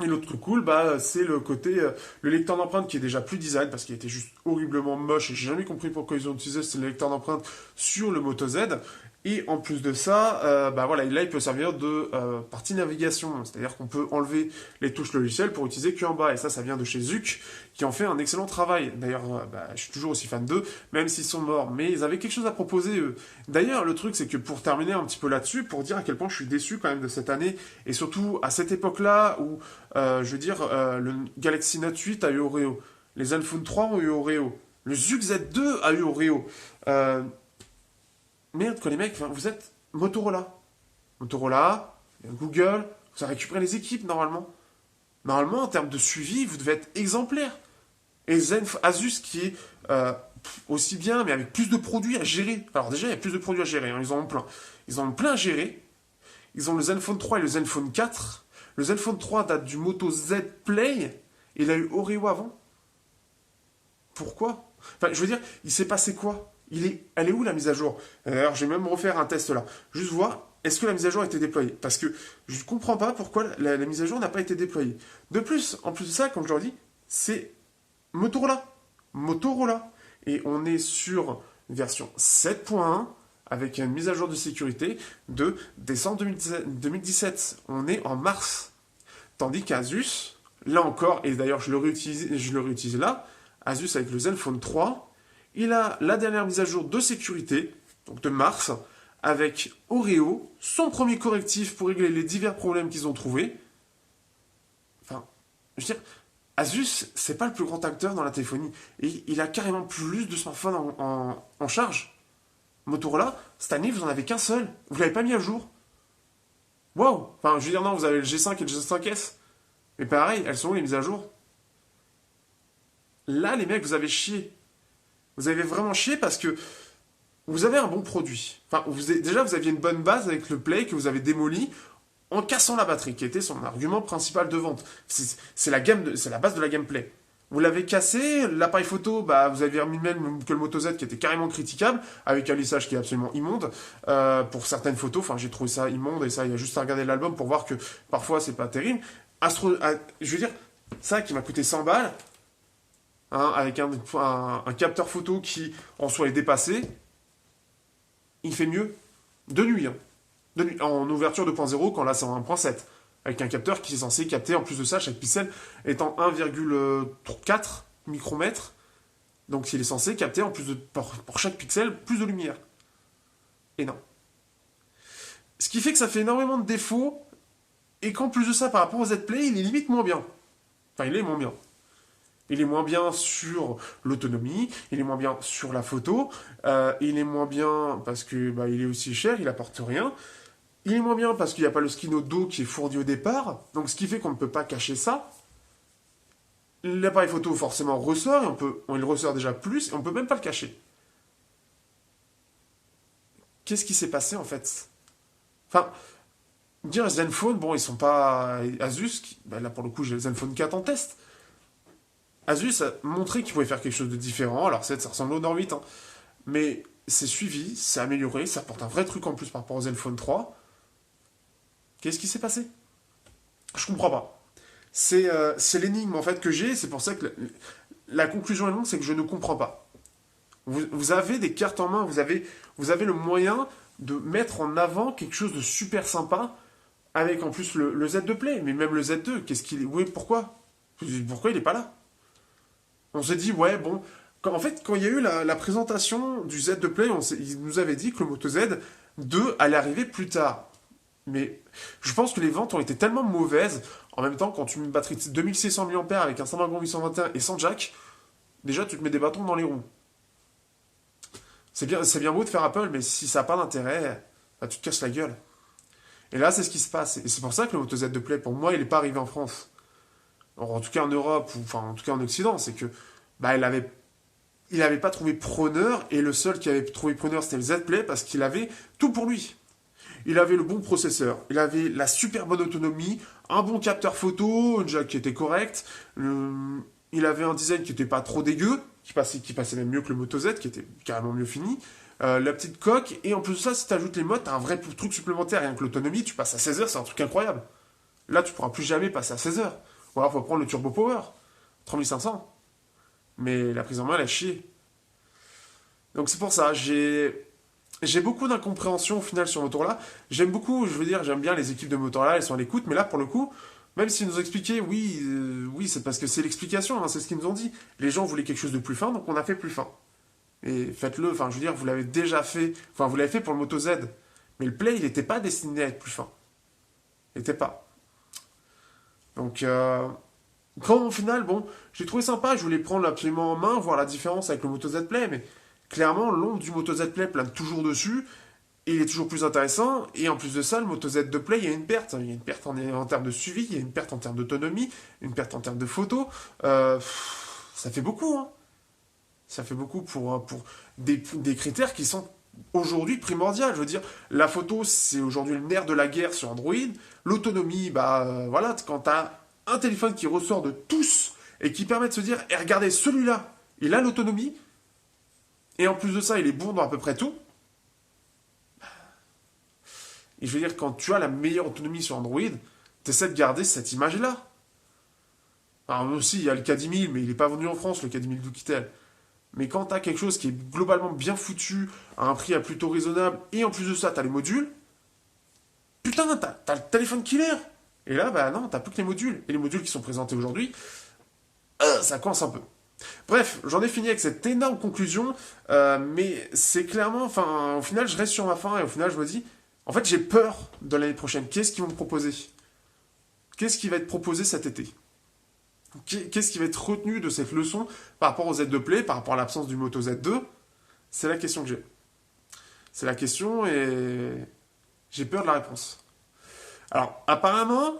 Et l'autre truc cool, bah, c'est le côté, le lecteur d'empreintes qui est déjà plus design parce qu'il était juste horriblement moche et j'ai jamais compris pourquoi ils ont utilisé ce lecteur d'empreintes sur le Moto Z. Et en plus de ça, bah voilà, là il peut servir de partie navigation, c'est-à-dire qu'on peut enlever les touches logicielles pour utiliser qu'en bas. Et ça vient de chez Zuck qui en fait un excellent travail. D'ailleurs, bah, je suis toujours aussi fan d'eux, même s'ils sont morts. Mais ils avaient quelque chose à proposer eux. D'ailleurs, le truc c'est que pour terminer un petit peu là-dessus, pour dire à quel point je suis déçu quand même de cette année et surtout à cette époque-là où je veux dire, le Galaxy Note 8 a eu Oreo. Les Zenfone 3 ont eu Oreo. Le Zug Z2 a eu Oreo. Merde, quoi, les mecs, vous êtes Motorola. Motorola, Google, vous avez récupéré les équipes, normalement. Normalement, en termes de suivi, vous devez être exemplaire. Et Asus, qui est aussi bien, mais avec plus de produits à gérer. Alors déjà, il y a plus de produits à gérer, hein, ils en ont plein. Ils en ont plein à gérer. Ils ont le Zenfone 3 et le Zenfone 4. Le Zenfone 3 date du Moto Z Play. Il a eu Oreo avant. Pourquoi? Enfin, je veux dire, il s'est passé quoi? Elle est où la mise à jour? Alors, je vais même refaire un test là. Juste voir, est-ce que la mise à jour a été déployée? Parce que je ne comprends pas pourquoi la mise à jour n'a pas été déployée. De plus, en plus de ça, comme je leur dis, c'est Motorola. Motorola. Et on est sur une version 7.1 avec une mise à jour de sécurité de décembre 2017. On est en mars. Tandis qu'Asus, là encore, et d'ailleurs je le réutilise là, Asus avec le Zenfone 3, il a la dernière mise à jour de sécurité, donc de mars, avec Oreo, son premier correctif pour régler les divers problèmes qu'ils ont trouvés. Enfin, je veux dire, Asus, c'est pas le plus grand acteur dans la téléphonie. Et il a carrément plus de smartphones en charge. Motorola, cette année, vous en avez qu'un seul. Vous l'avez pas mis à jour. Waouh! Enfin, je veux dire, non, vous avez le G5 et le G5S. Mais pareil, elles sont où les mises à jour? Là, les mecs, vous avez chié. Vous avez vraiment chié parce que vous avez un bon produit. Enfin, déjà, vous aviez une bonne base avec le Play que vous avez démoli en cassant la batterie, qui était son argument principal de vente. C'est la base de la gameplay. Vous l'avez cassé, l'appareil photo, bah, vous avez remis même que le Moto Z qui était carrément critiquable, avec un lissage qui est absolument immonde. Pour certaines photos, enfin j'ai trouvé ça immonde, et ça, il y a juste à regarder l'album pour voir que parfois c'est pas terrible. Je veux dire, ça qui m'a coûté 100 balles, hein, avec un capteur photo qui en soi est dépassé, il fait mieux de nuit. Hein. De nuit en ouverture 2.0 quand là c'est en 1.7. Avec un capteur qui est censé capter, en plus de ça, chaque pixel étant 1,4 micromètres. Donc il est censé capter, en plus de, pour chaque pixel, plus de lumière. Et non. Ce qui fait que ça fait énormément de défauts, et qu'en plus de ça, par rapport au Z-Play, il est limite moins bien. Enfin, il est moins bien. Il est moins bien sur l'autonomie, il est moins bien sur la photo, il est moins bien parce que bah, il est aussi cher, il apporte rien. Il est moins bien parce qu'il n'y a pas le skin au dos qui est fourni au départ, donc ce qui fait qu'on ne peut pas cacher ça. L'appareil photo forcément ressort, et on le ressort déjà plus, et on ne peut même pas le cacher. Qu'est-ce qui s'est passé en fait? Enfin, dire Zenfone, bon, ils sont pas Asus, là pour le coup j'ai le Zenfone 4 en test. Asus a montré qu'il pouvait faire quelque chose de différent, alors ça ressemble au Nord 8, hein. Mais c'est suivi, c'est amélioré, ça apporte un vrai truc en plus par rapport au Zenfone 3. Qu'est-ce qui s'est passé? Je comprends pas. C'est l'énigme en fait que j'ai, c'est pour ça que la conclusion est longue, c'est que je ne comprends pas. Vous avez des cartes en main, vous avez le moyen de mettre en avant quelque chose de super sympa, avec en plus le Z2 Play, mais même le Z2, oui, pourquoi? Pourquoi il n'est pas là? On s'est dit, ouais, bon, en fait, quand il y a eu la présentation du Z2 Play, il nous avait dit que le Moto Z2 allait arriver plus tard. Mais je pense que les ventes ont été tellement mauvaises. En même temps, quand tu mets une batterie de 2600 mAh avec un Snapdragon 821 et sans jack, déjà tu te mets des bâtons dans les roues. C'est bien beau de faire Apple, mais si ça n'a pas d'intérêt, bah, tu te casses la gueule. Et là, c'est ce qui se passe. Et c'est pour ça que le Moto Z2 Play, pour moi, il n'est pas arrivé en France. Alors, en tout cas en Europe, ou enfin en tout cas en Occident, c'est que bah, il avait pas trouvé preneur, et le seul qui avait trouvé preneur, c'était le Z Play, parce qu'il avait tout pour lui. Il avait le bon processeur, il avait la super bonne autonomie, un bon capteur photo, un jack qui était correct, il avait un design qui était pas trop dégueu, qui passait même mieux que le Moto Z, qui était carrément mieux fini, la petite coque, et en plus de ça, si tu ajoutes les modes, t'as un vrai truc supplémentaire, rien que l'autonomie, tu passes à 16 heures, c'est un truc incroyable. Là, tu pourras plus jamais passer à 16 heures. Ou alors, faut prendre le Turbo Power, 3500. Mais la prise en main, elle a chié. Donc c'est pour ça, j'ai beaucoup d'incompréhension au final sur Motorola. J'aime beaucoup, je veux dire, j'aime bien les équipes de Motorola, elles sont à l'écoute, mais là, pour le coup, même s'ils nous ont expliqué, oui, oui, c'est parce que c'est l'explication, hein, c'est ce qu'ils nous ont dit. Les gens voulaient quelque chose de plus fin, donc on a fait plus fin. Et faites-le, enfin, je veux dire, vous l'avez déjà fait, enfin, vous l'avez fait pour le Moto Z. Mais le Play, il n'était pas destiné à être plus fin. Il n'était pas. Donc, quand au final, bon, j'ai trouvé sympa, je voulais prendre absolument en main, voir la différence avec le Moto Z Play, mais clairement, l'ombre du Moto Z Play plane toujours dessus, et il est toujours plus intéressant, et en plus de ça, le Moto Z2 Play, il y a une perte. Il y a une perte en termes de suivi, il y a une perte en termes d'autonomie, une perte en termes de photos. Ça fait beaucoup, hein. Ça fait beaucoup pour des critères qui sont aujourd'hui primordiaux. Je veux dire, la photo, c'est aujourd'hui le nerf de la guerre sur Android. L'autonomie, bah voilà, quand t'as un téléphone qui ressort de tous et qui permet de se dire, eh, regardez, celui-là, il a l'autonomie, et en plus de ça, il est bon dans à peu près tout. Et je veux dire, quand tu as la meilleure autonomie sur Android, t'essaies de garder cette image-là. Alors aussi, il y a le K10000, mais il n'est pas venu en France, le K10000 d'Oukitel. Mais quand tu as quelque chose qui est globalement bien foutu, à un prix plutôt raisonnable, et en plus de ça, tu as les modules, putain, t'as le téléphone killer. Et là, bah non, t'as plus que les modules. Et les modules qui sont présentés aujourd'hui, ça coince un peu. Bref, j'en ai fini avec cette énorme conclusion, mais c'est clairement, enfin, au final, je reste sur ma faim, et au final, je me dis, en fait, j'ai peur de l'année prochaine. Qu'est-ce qu'ils vont me proposer? Qu'est-ce qui va être proposé cet été? Qu'est-ce qui va être retenu de cette leçon par rapport au Z2 Play, par rapport à l'absence du Moto Z2? C'est la question que j'ai. C'est la question et j'ai peur de la réponse. Alors, apparemment,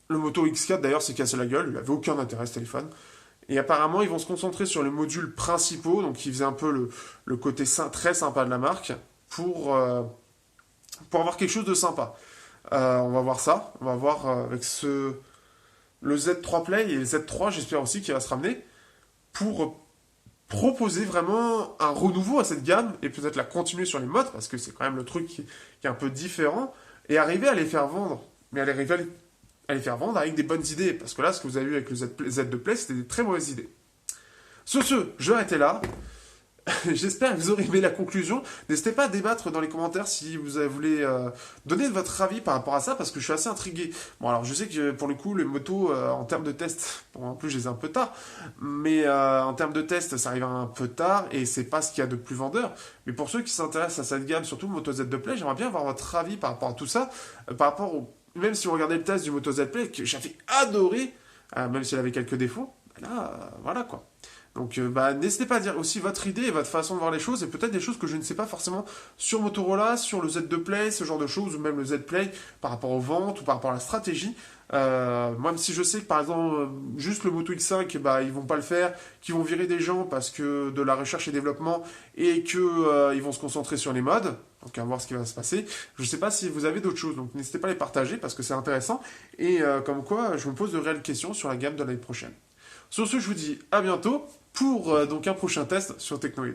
le Moto X4 d'ailleurs s'est cassé la gueule, il n'avait aucun intérêt ce téléphone. Et apparemment, ils vont se concentrer sur les modules principaux, donc qui faisaient un peu le côté très sympa de la marque, pour avoir quelque chose de sympa. On va voir ça, on va voir avec le Z3 Play et le Z3, j'espère aussi qu'il va se ramener, pour proposer vraiment un renouveau à cette gamme, et peut-être la continuer sur les modes, parce que c'est quand même le truc qui est un peu différent, et arriver à les faire vendre. Mais arriver à les faire vendre avec des bonnes idées, parce que là, ce que vous avez eu avec le Z2 Play, c'était des très mauvaises idées. Sur ce, je vais arrêter là. J'espère que vous aurez aimé la conclusion. N'hésitez pas à débattre dans les commentaires si vous voulez donner votre avis par rapport à ça, parce que je suis assez intrigué. Bon, alors je sais que pour le coup, les motos, en termes de test, bon, en plus je les ai un peu tard, mais en termes de test, ça arrive un peu tard et c'est pas ce qu'il y a de plus vendeur. Mais pour ceux qui s'intéressent à cette gamme, surtout le Moto Z2 Play, j'aimerais bien avoir votre avis par rapport à tout ça, par rapport même si vous regardez le test du Moto Z Play, que j'avais adoré, même s'il avait quelques défauts, là, voilà quoi. Donc bah, n'hésitez pas à dire aussi votre idée et votre façon de voir les choses, et peut-être des choses que je ne sais pas forcément sur Motorola, sur le Z2 Play, ce genre de choses, ou même le Z Play, par rapport aux ventes, ou par rapport à la stratégie. Même si je sais que par exemple, juste le Moto X5, bah, ils vont pas le faire, qu'ils vont virer des gens parce que de la recherche et développement, et que ils vont se concentrer sur les modes, donc à voir ce qui va se passer. Je sais pas si vous avez d'autres choses, donc n'hésitez pas à les partager, parce que c'est intéressant, et comme quoi, je me pose de réelles questions sur la gamme de l'année prochaine. Sur ce, je vous dis à bientôt pour donc un prochain test sur Technoid.